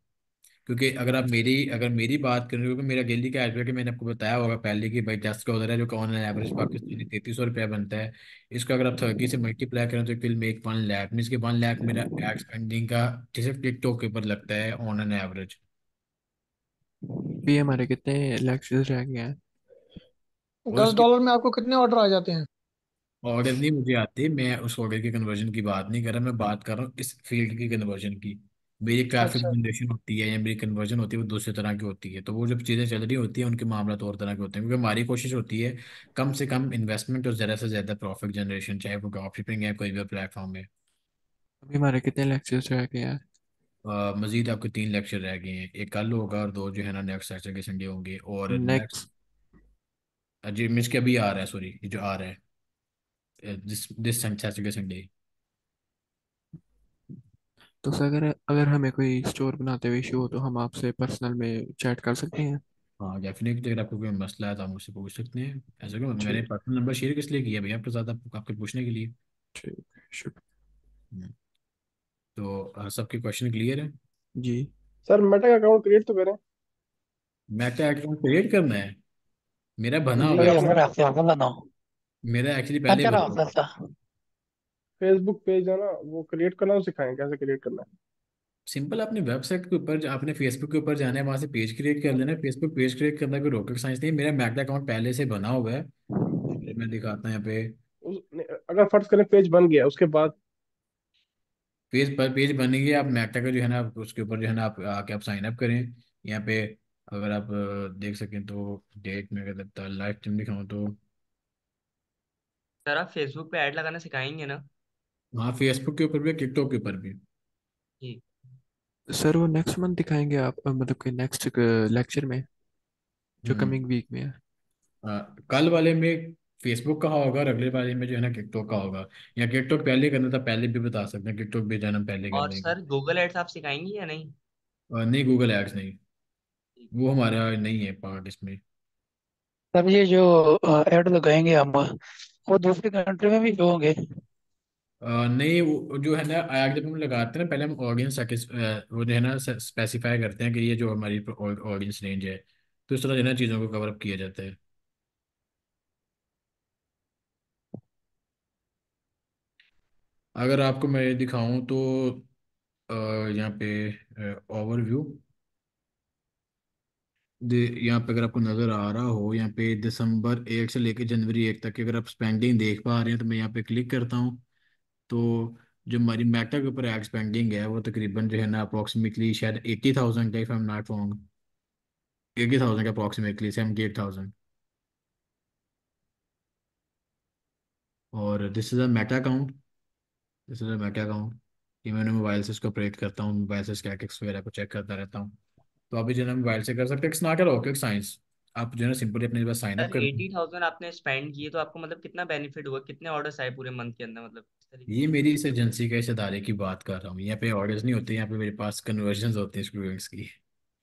क्योंकि अगर मेरी बात करें, क्योंकि मेरा डेली का एवरेज मैंने आपको बताया होगा पहले कि भाई 10 का उधर है, जो कि ऑन एवरेज पाकिस्तानी 3300 रुपया बनता है। इसको अगर आप 30 से मल्टीप्लाई करें तो it will make 1 lakh, means के 1 लाख मेरा एड स्पेंडिंग का सिर्फ टिकटॉक के ऊपर लगता है ऑन एन एवरेज। भी हमारे कितने लेक्चर्स रह गए हैं? और दस इसके डॉलर में आपको कितने ऑर्डर आ जाते हैं? ऑर्डर नहीं मुझे आते, मैं उस ऑर्डर की कन्वर्जन की बात नहीं कर रहा, मैं बात कर रहा हूँ इस फील्ड की कन्वर्जन की। मेरी ट्रैफिक अच्छा। जनरेशन होती है या मेरी कन्वर्जन होती है वो दूसरी तरह की होती है, तो वो जब चीज़ें चल रही होती है उनके मामला तो और तरह के होते हैं, क्योंकि हमारी कोशिश होती है कम से कम इन्वेस्टमेंट और ज़्यादा से ज़्यादा प्रॉफिट जनरेशन, चाहे वो ड्रॉप शिपिंग है कोई भी प्लेटफॉर्म है। अभी हमारे कितने लेक्चर्स रह गए हैं? मजीद आपके 3 लेक्चर रह गए हैं, एक कल होगा और 2 जो है ना नेक्स्ट सैटरडे संडे होंगे, और नेक्स्ट नेक्स्ट? जी मिस के अभी आ रहा है, सॉरी ये जो आ रहा है दिस दिस सैटरडे संडे। तो सर अगर अगर हमें कोई स्टोर बनाते हुए इशू हो तो हम आपसे पर्सनल में चैट कर सकते हैं? हाँ डेफिनेटली, अगर आपको कोई मसला है तो आप मुझसे पूछ सकते हैं। ऐसा क्यों, मैंने ठीक। पर्सनल नंबर शेयर किस लिए किया भैया आपके साथ, आपके पूछने के लिए। ठीक। शुक्र। हम्म, तो सबके क्वेश्चन क्लियर है। जी। सर मेटा का अकाउंट क्रिएट तो करें। मैं क्या अकाउंट क्रिएट करना है, मेरा बना जी हुआ अभी है। आपका हमारे हफ्ते आगे बनाओ। मेरा एक्चुअली मैं पहले कह रहा बना हूँ हुआ है। था। फेसबुक पेज है ना, वो क्रिएट करना, वो सिखाएं कैसे क्रिएट करना है। सिंपल, अपने वेबसाइट के ऊपर आपने फेसबुक के ऊपर जाना है, वहां से पेज क्रिएट कर लेना है। फेसबुक पेज क्रिएट करना कोई रॉकेट साइंस नहीं है, मेरा मैक अकाउंट पहले से बना हुआ है। मैं दिखाता हूँ यहाँ पे। अगर फर्ज करें पेज बन गया उसके बाद। पेज बन गया, आप मैकटा का जो है ना उसके ऊपर जो है ना आप आके आप साइन अप करें यहाँ पे। अगर आप देख सकें तो डेट में अगर लगता है लाइव स्ट्रीम दिखाऊँ तो। सर आप फेसबुक पे ऐड लगाना सिखाएंगे ना? हाँ फेसबुक के ऊपर भी, टिकटॉक के ऊपर भी। जी। सर वो नेक्स्ट मंथ दिखाएंगे आप, मतलब कि नेक्स्ट लेक्चर में जो हम्म कमिंग वीक में है? कल वाले में फेसबुक का होगा और अगले वाले में जो है ना टिकटॉक का होगा। या टिकटॉक पहले करना था, पहले भी बता सकते हैं, टिकटॉक भी जाना पहले कर और देंगे। सर गूगल एड्स आप सिखाएंगे या नहीं? नहीं गूगल एड्स नहीं, वो हमारा नहीं है पार्ट इसमें। तब ये जो ऐड लगाएंगे हम, वो दूसरी कंट्री में भी शो होंगे? नहीं वो जो है ना ऐड जब हम लगाते हैं ना, पहले हम ऑडियंस वो जो है ना स्पेसिफाई करते हैं कि ये जो हमारी ऑडियंस रेंज है, तो इस तरह जो है ना चीज़ों को कवर अप किया जाता है। अगर आपको मैं ये दिखाऊं तो अ, यहाँ पे ओवरव्यू यहाँ पे अगर आपको नज़र आ रहा हो, यहाँ पे दिसंबर 1 से लेकर जनवरी 1 तक की अगर आप स्पेंडिंग देख पा रहे हैं, तो मैं यहाँ पे क्लिक करता हूँ। तो जो हमारी मेटा के ऊपर एड स्पेंडिंग है वो तकरीबन जो है ना अप्रोक्सीमेटली शायद 80,000 है, if I am not wrong. 80,000 का अप्रोक्सीमेटली 78,000। और this is a Meta account, this is a Meta account. कि मैंने मोबाइल से इसको ऑपरेट करता हूँ, मोबाइल से स्टैटिक्स वगैरह को चेक करता रहता हूँ। तो अभी जो है ना मोबाइल से कर सकते हैं, ना करो रॉकेट साइंस। आप जो है ना सिंपली अपने पास साइन अप सर कर। 80,000 आपने स्पेंड किए तो आपको मतलब कितना बेनिफिट हुआ, कितने ऑर्डर्स आए पूरे मंथ के अंदर मतलब? इस तरीके ये से। मेरी इस एजेंसी का इस इदारे की बात कर रहा हूँ। यहाँ पे ऑर्डर्स नहीं होते, यहाँ पे मेरे पास कन्वर्जन होते हैं स्टूडेंट्स की।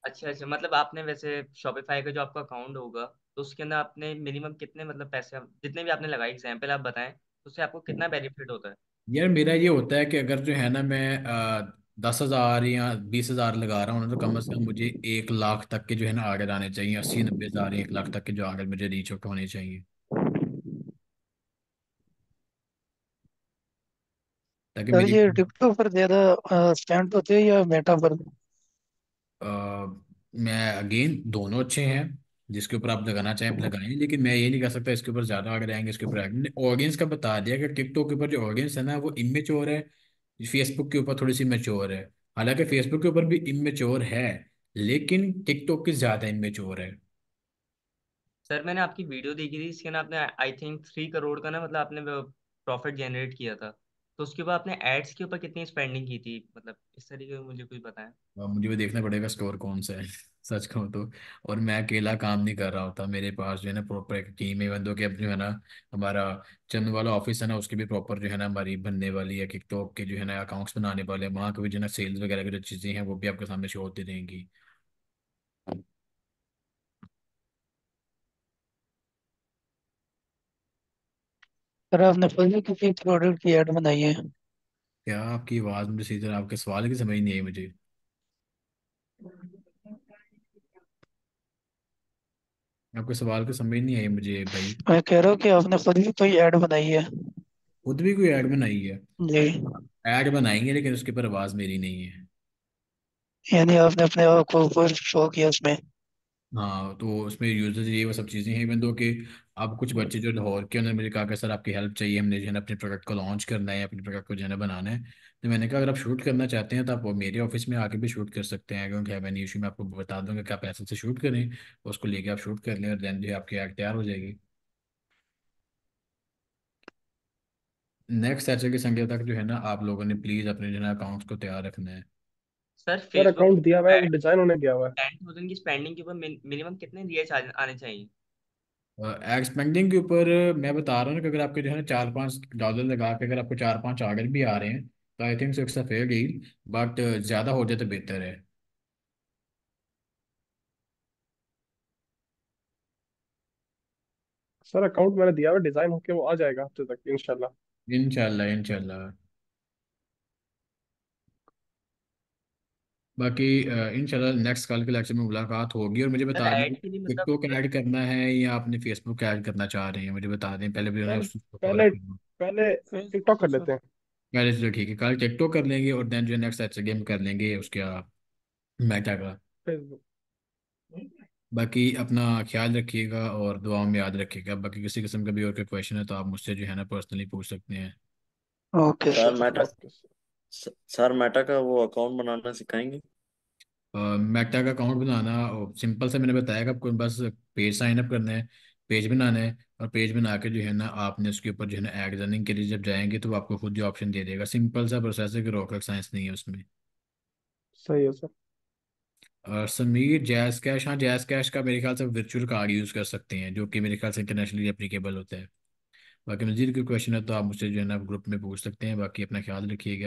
अच्छा अच्छा, मतलब आपने वैसे शॉपिफाई का जो आपका अकाउंट होगा तो उसके अंदर आपने मिनिमम कितने मतलब पैसे जितने भी आपने लगाए एग्जाम्पल आप बताएं तो उससे आपको कितना बेनिफिट होता है? यार मेरा ये होता है कि अगर जो है ना मैं 10,000 या 20,000 लगा रहा हूँ ना, तो कम से कम मुझे 1 लाख तक के जो है ना आर्डर आने चाहिए। 80-90 हज़ार 1 लाख तक के जो आर्डर मुझे रीच आउट होने चाहिए, ताकि सर मेरी ये टिकटॉक पर ज्यादा स्टैंड होते हैं या मेटा पर? अ, मैं अगेन दोनों अच्छे हैं। जिसके ऊपर आप लगाना चाहें आप लगाएं, लेकिन मैं ये नहीं कह सकता इसके ऊपर ज़्यादा आगे आएंगे, इसके ऊपर आएंगे। ऑडियंस का बता दिया कि टिकटॉक के ऊपर जो ऑडियंस है ना वो इमेच्योर है, फेसबुक के ऊपर थोड़ी सी मेच्योर है। हालांकि फेसबुक के ऊपर भी इमेच्योर है, लेकिन टिकटॉक की ज़्यादा इमेच्योर है। सर मैंने आपकी वीडियो देखी थी, इसके ना आपने आई थिंक 3 करोड़ का ना मतलब आपने प्रॉफिट जनरेट किया था, तो उसके बाद आपने एड्स के ऊपर कितनी स्पेंडिंग की थी, मतलब इस तरीके से मुझे कुछ बताएं। अब मुझे भी देखना पड़ेगा स्कोर कौन सा है सच कहूँ तो। और मैं अकेला काम नहीं कर रहा होता, मेरे पास जो है ना प्रॉपर एक टीम है बंदों के। अब जो है ना हमारा चंद वाला ऑफिस है ना, उसकी भी प्रॉपर जो है ना हमारी बनने वाली है। टिकटॉक के जो है ना अकाउंट्स बनाने वाले हैं, वहाँ के भी जो है ना सेल्स वगैरह की जो चीज़ें हैं वो भी आपके सामने शो होती रहेंगी। सर आपने पहले किसी प्रोडक्ट की ऐड बनाई है? क्या आपकी आवाज़ मुझे सही तरह, आपके सवाल की समझ नहीं आई मुझे। आपके सवाल की समझ नहीं आई मुझे भाई। मैं कह रहा हूँ कि आपने खुद भी कोई ऐड बनाई है? खुद भी कोई ऐड बनाई है? जी। ऐड बनाएंगे लेकिन उसके ऊपर आवाज़ मेरी नहीं है। यानी आपने अपने आप को ऊपर शो किया उसमें? हाँ, तो उसमें यूजर्स ये वो सब चीज़ें हैं। इवन दो कि अब कुछ बच्चे जो लाहौर के, उन्होंने मुझे कहा कि सर आपकी हेल्प चाहिए, हमने जो है ना अपने प्रोडक्ट को लॉन्च करना है, अपने प्रोडक्ट को जो है ना बनाना है। तो मैंने कहा अगर आप शूट करना चाहते हैं तो आप वो मेरे ऑफिस में आके भी शूट कर सकते हैं, क्योंकि मैंने इशू में आपको बता दूंगा कि आप ऐसे से शूट करें, उसको लेके आप शूट कर लें और देन जो है आपकी ऐड तैयार हो जाएगी। नेक्स्ट सैटरडे के संडे तक जो है ना आप लोगों ने प्लीज़ अपने जो है ना अकाउंट्स को तैयार रखना है। सर सर फेसबुक अकाउंट दिया हुआ है, वो डिजाइन होने दिया हुआ है। 10,000 की स्पेंडिंग के ऊपर मिनिमम कितने रिएच आने चाहिए? एक्सपेंडिंग के ऊपर मैं बता रहा हूँ ना कि अगर आपके जो है ना $4-5 लगा के अगर आपको 4-5 आर्डर भी आ रहे हैं तो I think so it's a fair deal. But ज़्यादा हो जाए तो बेहतर है। सर अकाउंट मैंने दिया हुआ है, डिजाइन होके वो आ जाएगा हफ्ते तक इंशाल्लाह। इंशाल्लाह इंशाल्लाह। बाकी इंशाल्लाह नेक्स्ट कल के लेक्चर में मुलाकात होगी। और मुझे सर बता दें ऐड के लिए मतलब टिकटॉक ऐड करना है या आपने फेसबुक ऐड करना चाह रहे हैं, मुझे बता दें पहले भी उन्हें सर उसको कवर पहले करना। पहले टिकटॉक कर लेते हैं। पहले चलो ठीक है, कल टिकटॉक कर लेंगे और देन जो नेक्स्ट अच्छा गेम कर लेंगे उसका मेटा का। फेसबुक। बाकी अपना ख्याल रखिएगा और दुआओं में याद रखिएगा। बाकी किसी किस्म का भी और कोई क्वेश्चन है तो आप मुझसे जो है ना पर्सनली पूछ सकते हैं। Okay sir sir. Meta okay. Sir Meta का वो अकाउंट बनाना सिखाएंगे? मेटा का अकाउंट बनाना सिंपल से मैंने बताया कि आपको बस पेज साइन अप करना है, पेज बनाना है। और पेज बना के जो है ना आपने उसके ऊपर जो है ना एड रनिंग के लिए जब जाएंगे तो वो आपको खुद जो ऑप्शन दे देगा। सिंपल सा प्रोसेस है कि रॉकेट साइंस नहीं है उसमें। सही है सर। और समीर जैज़ कैश, हाँ जैज़ कैश का मेरे ख्याल से वर्चुअल कार्ड यूज़ कर सकते हैं जो कि मेरे ख्याल से इंटरनेशनली एप्लीकेबल होता है। बाकी मजीद कोई क्वेश्चन है तो आप मुझसे जो है ना ग्रुप में पूछ सकते हैं। बाकी अपना ख्याल रखिएगा।